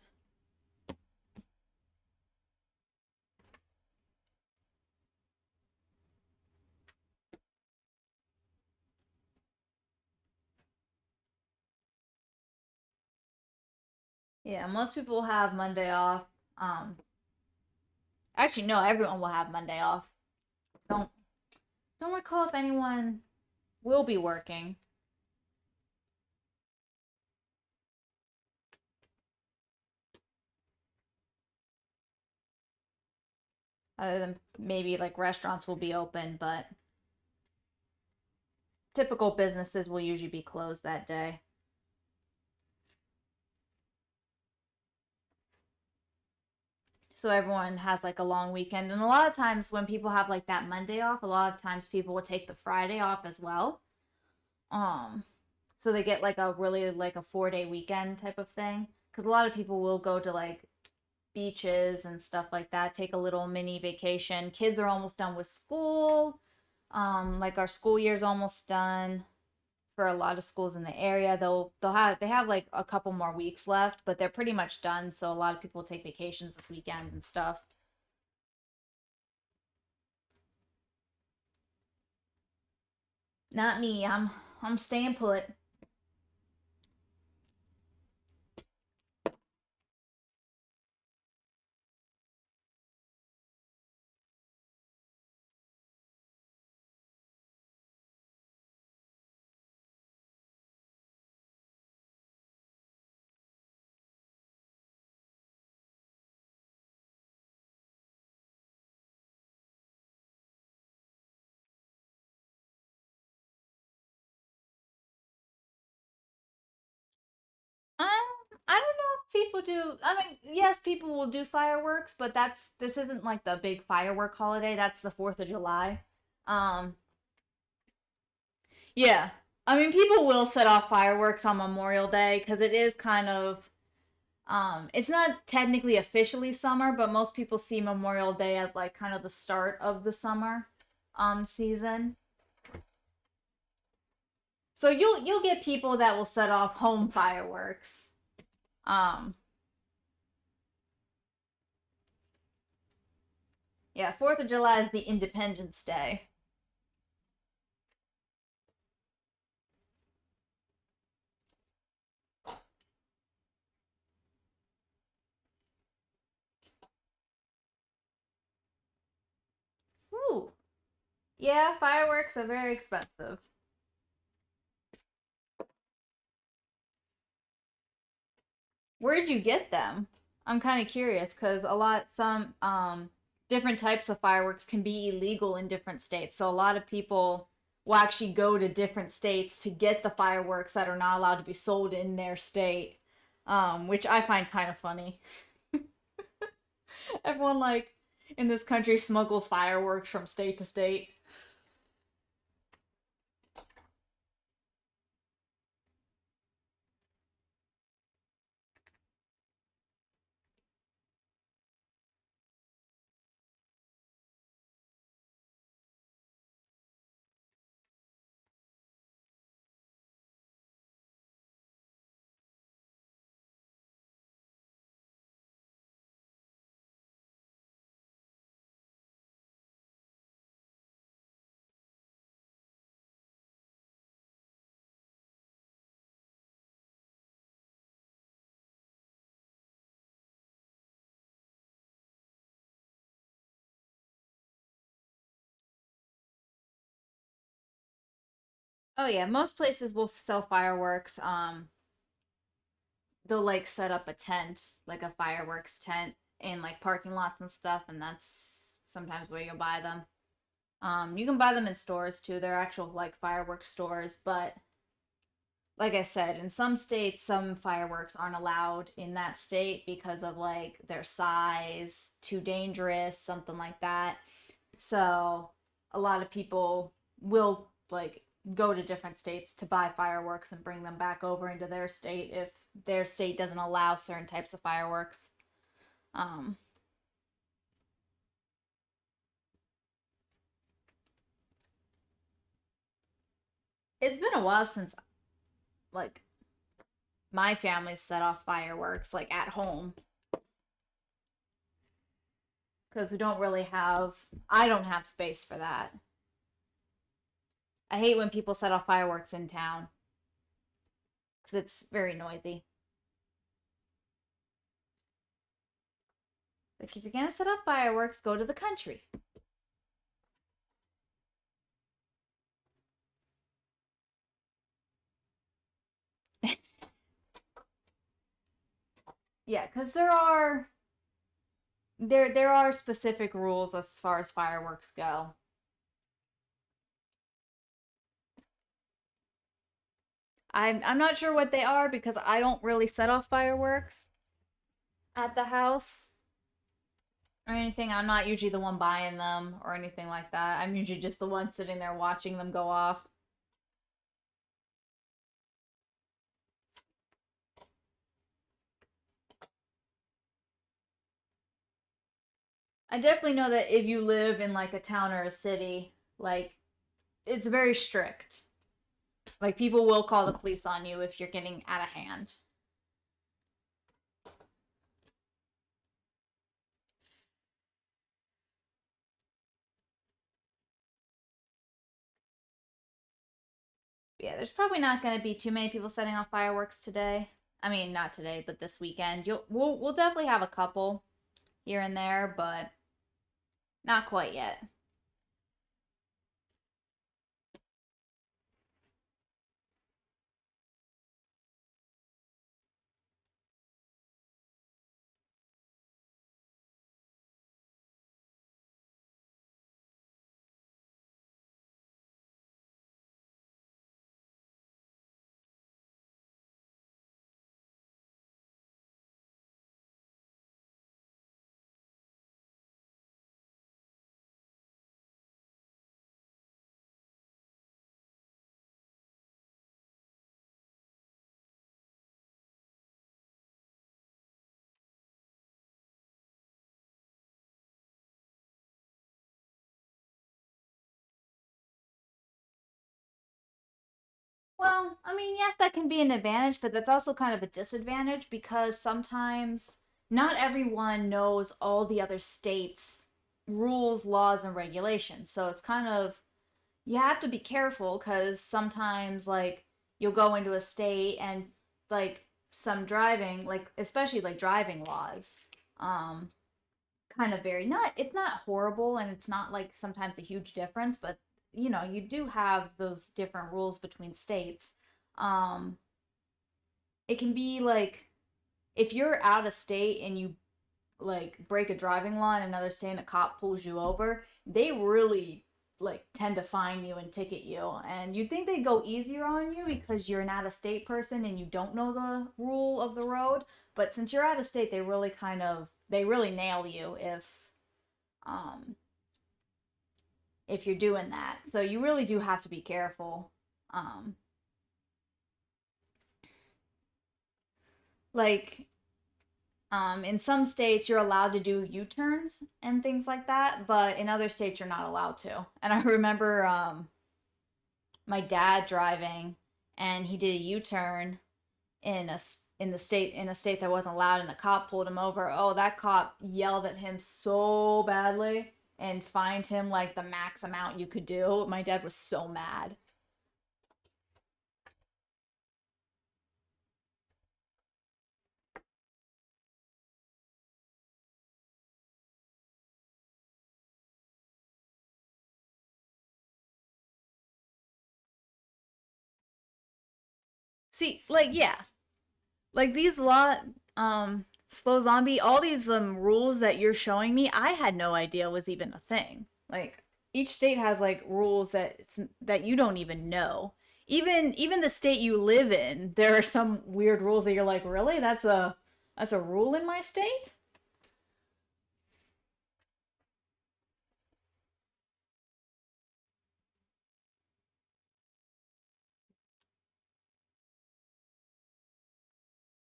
Yeah, most people will have Monday off. Um, Actually, no, everyone will have Monday off. Don't don't recall if anyone will be working, other than maybe like restaurants will be open, but typical businesses will usually be closed that day. So everyone has like a long weekend. And a lot of times when people have like that Monday off, a lot of times people will take the Friday off as well. Um, so they get like a really like a 4 day weekend type of thing. Because a lot of people will go to like beaches and stuff like that, take a little mini vacation. Kids are almost done with school. Like our school year's almost done for a lot of schools in the area. They have like a couple more weeks left, but they're pretty much done. So a lot of people take vacations this weekend and stuff. Not me. I'm staying put. Um, I don't know if people do. I mean, yes, people will do fireworks, but this isn't like the big firework holiday. That's the 4th of July. Um, yeah. I mean, people will set off fireworks on Memorial Day because it is kind of it's not technically officially summer, but most people see Memorial Day as like kind of the start of the summer season. So you'll get people that will set off home fireworks. Um yeah, 4th of July is the Independence Day. Ooh. Yeah, fireworks are very expensive. Where'd you get them? I'm kind of curious because a lot some different types of fireworks can be illegal in different states. So a lot of people will actually go to different states to get the fireworks that are not allowed to be sold in their state, which I find kind of funny. Everyone like in this country smuggles fireworks from state to state. Oh yeah, most places will sell fireworks. They'll like set up a tent, like a fireworks tent in like parking lots and stuff, and that's sometimes where you'll buy them. You can buy them in stores too. They're actual like fireworks stores, but like I said, in some states, some fireworks aren't allowed in that state because of like their size, too dangerous, something like that. So a lot of people will like go to different states to buy fireworks and bring them back over into their state if their state doesn't allow certain types of fireworks. Um, it's been a while since like my family set off fireworks like at home because we don't really have I don't have space for that. I hate when people set off fireworks in town because it's very noisy. Like if you're gonna set off fireworks, go to the country. Yeah, because there are specific rules as far as fireworks go. I'm not sure what they are because I don't really set off fireworks at the house or anything. I'm not usually the one buying them or anything like that. I'm usually just the one sitting there watching them go off. I definitely know that if you live in like a town or a city, like it's very strict. Like people will call the police on you if you're getting out of hand. Yeah, there's probably not going to be too many people setting off fireworks today. I mean, not today, but this weekend. We'll definitely have a couple here and there, but not quite yet. Well, I mean, yes, that can be an advantage, but that's also kind of a disadvantage because sometimes not everyone knows all the other states' rules, laws, and regulations. So it's kind of, you have to be careful because sometimes, like, you'll go into a state and, like, some driving, like, especially like driving laws, um, kind of vary. Not, it's not horrible and it's not like sometimes a huge difference, but you do have those different rules between states. It can be like if you're out of state and you like break a driving law in another state and a cop pulls you over, they really like tend to fine you and ticket you. And you'd think they'd go easier on you because you're an out of state person and you don't know the rule of the road. But since you're out of state, they really nail you um if you're doing that. So you really do have to be careful. Um like in some states, you're allowed to do U turns and things like that, but in other states, you're not allowed to. And I remember my dad driving, and he did a U turn in a state that wasn't allowed, and a cop pulled him over. Oh, that cop yelled at him so badly and fined him like the max amount you could do. My dad was so mad. See, like yeah, like these slow zombie, all these rules that you're showing me, I had no idea was even a thing. Like each state has like rules that you don't even know. Even the state you live in, there are some weird rules that you're like, really, that's a rule in my state.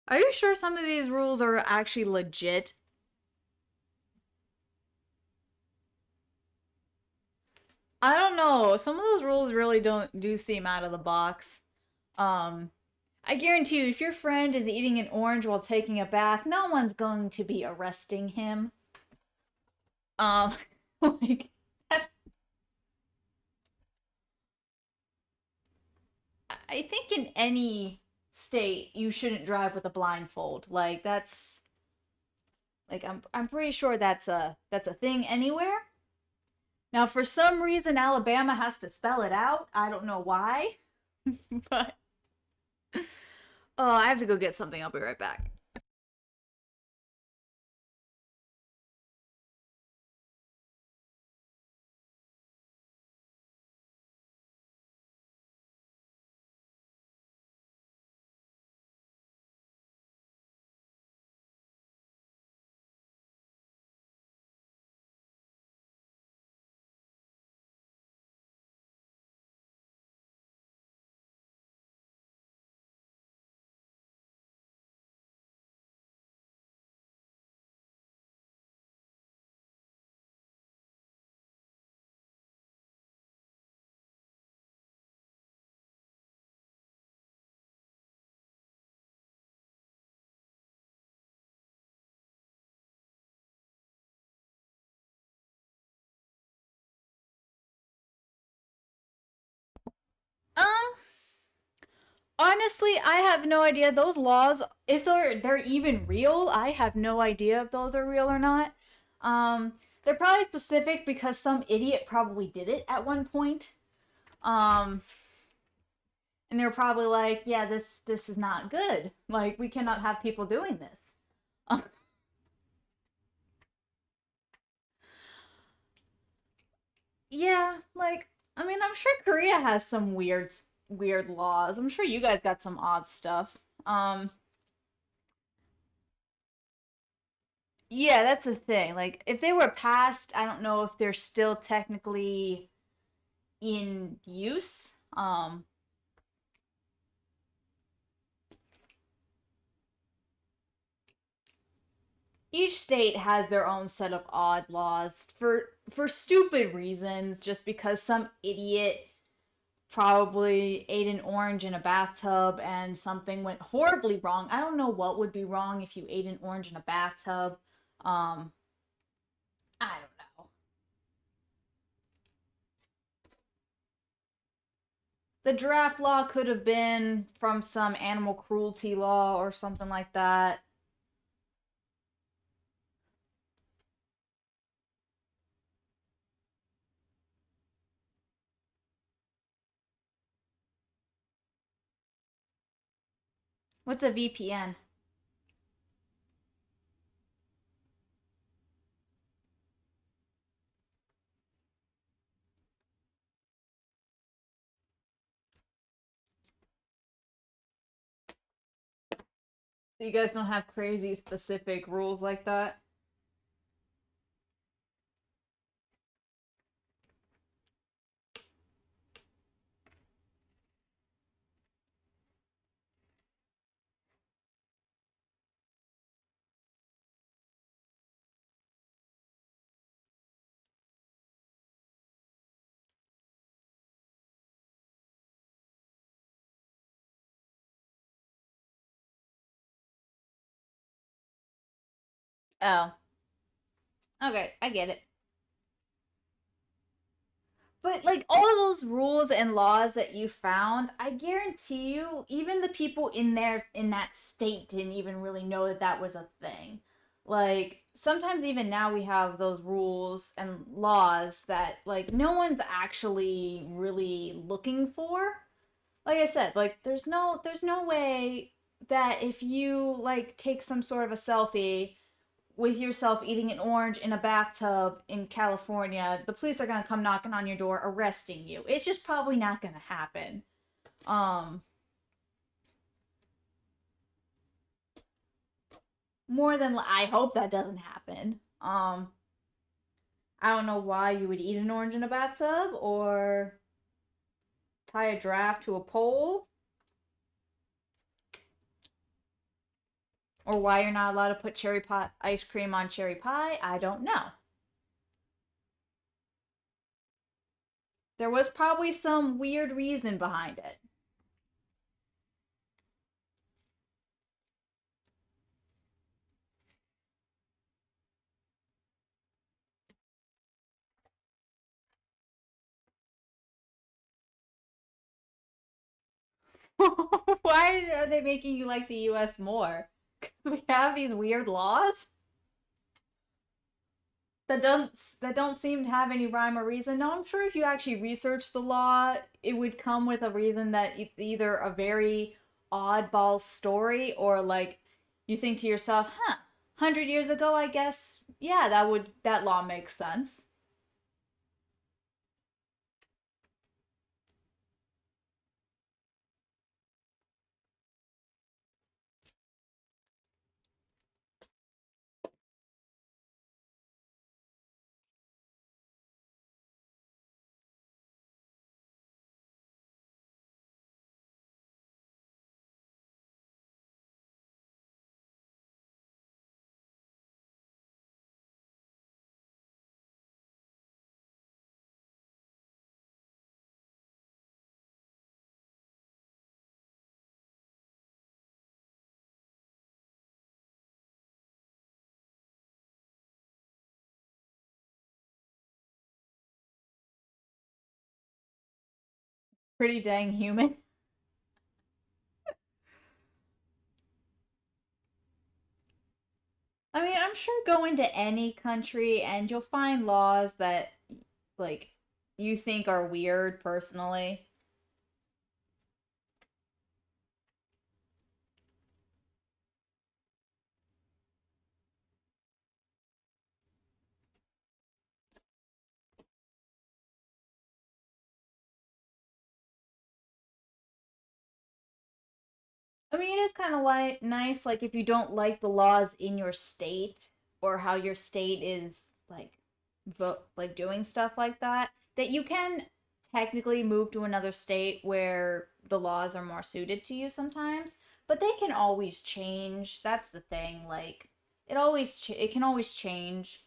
Are you sure some of these rules are actually legit? I don't know, some of those rules really don't do seem out of the box. um I guarantee you, if your friend is eating an orange while taking a bath, no one's going to be arresting him. Um, like that's. I think in any state you shouldn't drive with a blindfold. Like that's like I'm pretty sure that's a thing anywhere. Now, for some reason, Alabama has to spell it out. I don't know why, but oh, I have to go get something. I'll be right back. Um, Honestly, I have no idea. Those laws, if they're even real, I have no idea if those are real or not. They're probably specific because some idiot probably did it at one point. Um, and they're probably like, yeah, this is not good. Like we cannot have people doing this. Yeah, like I mean, I'm sure Korea has some weird laws. I'm sure you guys got some odd stuff. Um, yeah, that's the thing. Like if they were passed, I don't know if they're still technically in use. Each state has their own set of odd laws for stupid reasons, just because some idiot probably ate an orange in a bathtub and something went horribly wrong. I don't know what would be wrong if you ate an orange in a bathtub. Um, I don't know. The draft law could have been from some animal cruelty law or something like that. What's a VPN? So you guys don't have crazy specific rules like that? Oh, okay, I get it. But like all of those rules and laws that you found, I guarantee you, even the people in there in that state didn't even really know that that was a thing. Like sometimes even now we have those rules and laws that like no one's actually really looking for. Like I said, like there's no way that if you like take some sort of a selfie with yourself eating an orange in a bathtub in California, the police are gonna come knocking on your door arresting you. It's just probably not gonna happen. Um More than I hope that doesn't happen. I don't know why you would eat an orange in a bathtub or tie a giraffe to a pole or why you're not allowed to put cherry pie ice cream on cherry pie. I don't know. There was probably some weird reason behind it. Why are they making you like the US more? Because we have these weird laws that don't seem to have any rhyme or reason. Now, I'm sure if you actually research the law, it would come with a reason that it's either a very oddball story or like you think to yourself, huh, 100 years ago, I guess, yeah, that law makes sense. Pretty dang human. I mean, I'm sure go into any country and you'll find laws that like you think are weird personally. I mean, it is kind of like nice, like if you don't like the laws in your state or how your state is like vote like doing stuff like that, that you can technically move to another state where the laws are more suited to you sometimes, but they can always change. That's the thing. Like it can always change.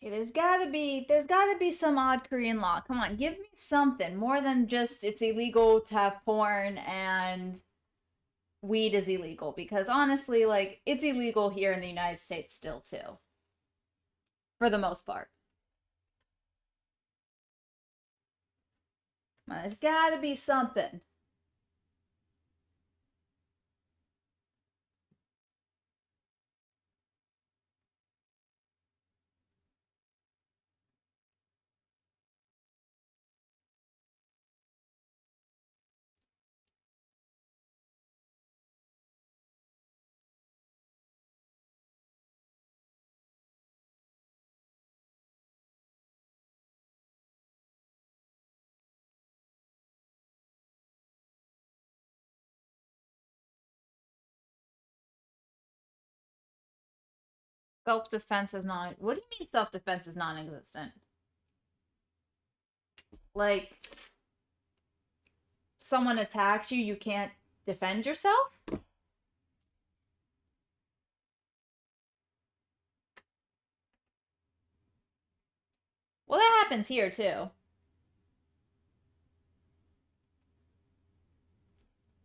Okay, there's gotta be some odd Korean law. Come on, give me something more than just it's illegal to have porn and weed is illegal because honestly, like it's illegal here in the United States still too, for the most part. There's got to be something. Self-defense is not. What do you mean self-defense is non-existent? Like, someone attacks you, you can't defend yourself? Well, that happens here too.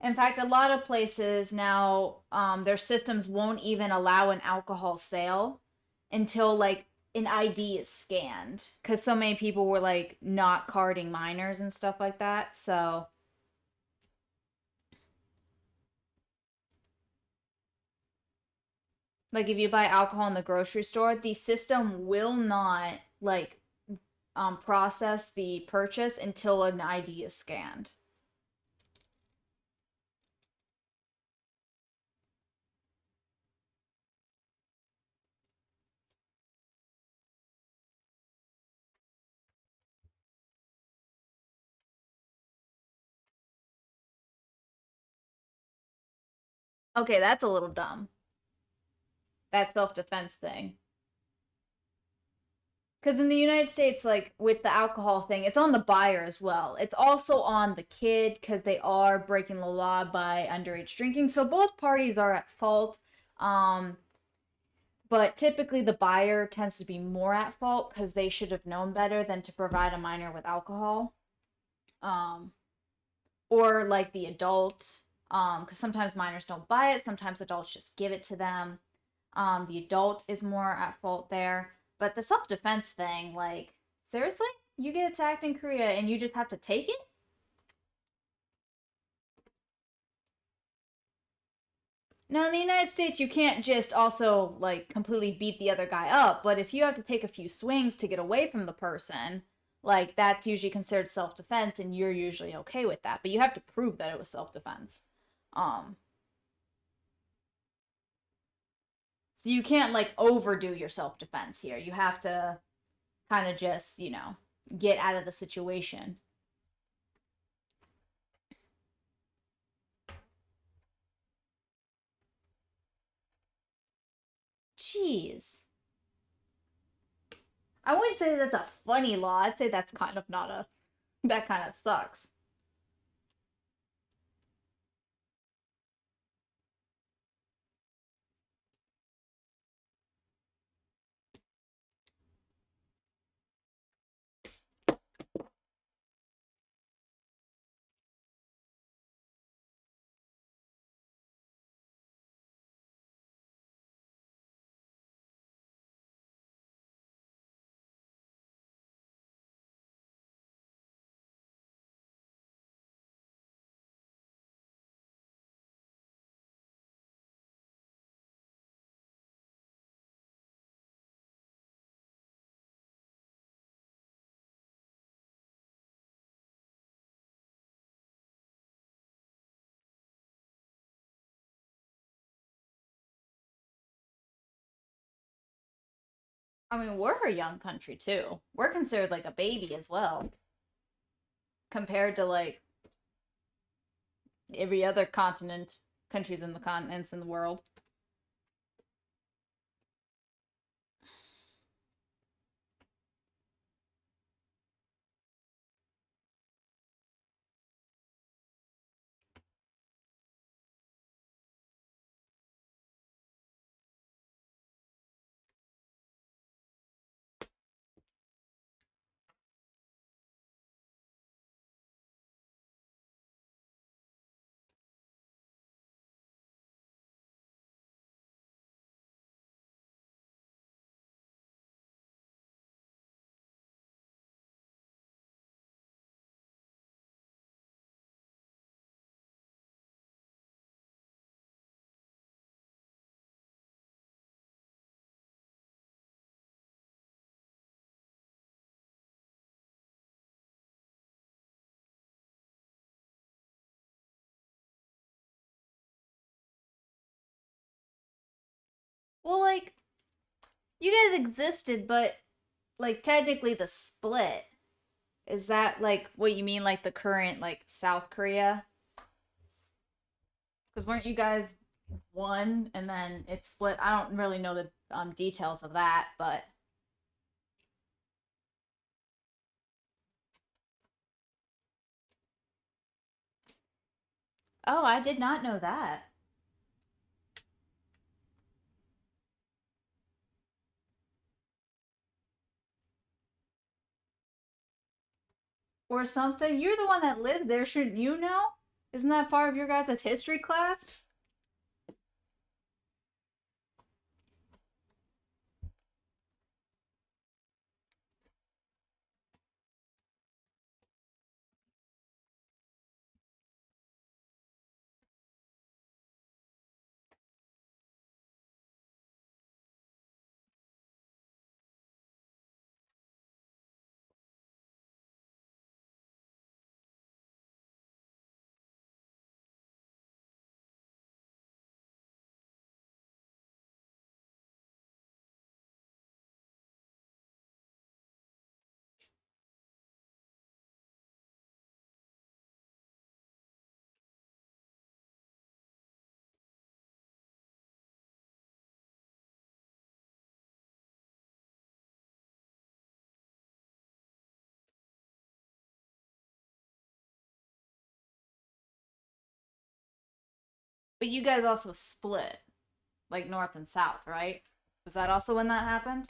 In fact, a lot of places now, their systems won't even allow an alcohol sale until like an ID is scanned, because so many people were like not carding minors and stuff like that. So, like, if you buy alcohol in the grocery store, the system will not like process the purchase until an ID is scanned. Okay, that's a little dumb. That self defense thing. Because in the United States, like with the alcohol thing, it's on the buyer as well. It's also on the kid because they are breaking the law by underage drinking. So both parties are at fault. Um, but typically the buyer tends to be more at fault because they should have known better than to provide a minor with alcohol. Um, or like the adult, because sometimes minors don't buy it, sometimes adults just give it to them. The adult is more at fault there. But the self defense thing, like, seriously? You get attacked in Korea and you just have to take it? Now, in the United States, you can't just also, like, completely beat the other guy up, but if you have to take a few swings to get away from the person, like, that's usually considered self defense, and you're usually okay with that. But you have to prove that it was self defense. Um, so you can't, like, overdo your self defense here. You have to kind of just, get out of the situation. Jeez. I wouldn't say that's a funny law. I'd say that's kind of not a. That kind of sucks. I mean, we're a young country too. We're considered like a baby as well, compared to like every other continent, countries in the continents in the world. Well, like you guys existed, but like technically the split, is that like what you mean, like the current like South Korea? Because weren't you guys one, and then it split. I don't really know the details of that, but oh, I did not know that. Or something. You're the one that lives there, shouldn't you know? Isn't that part of your guys' history class? But you guys also split, like north and south, right? Was that also when that happened?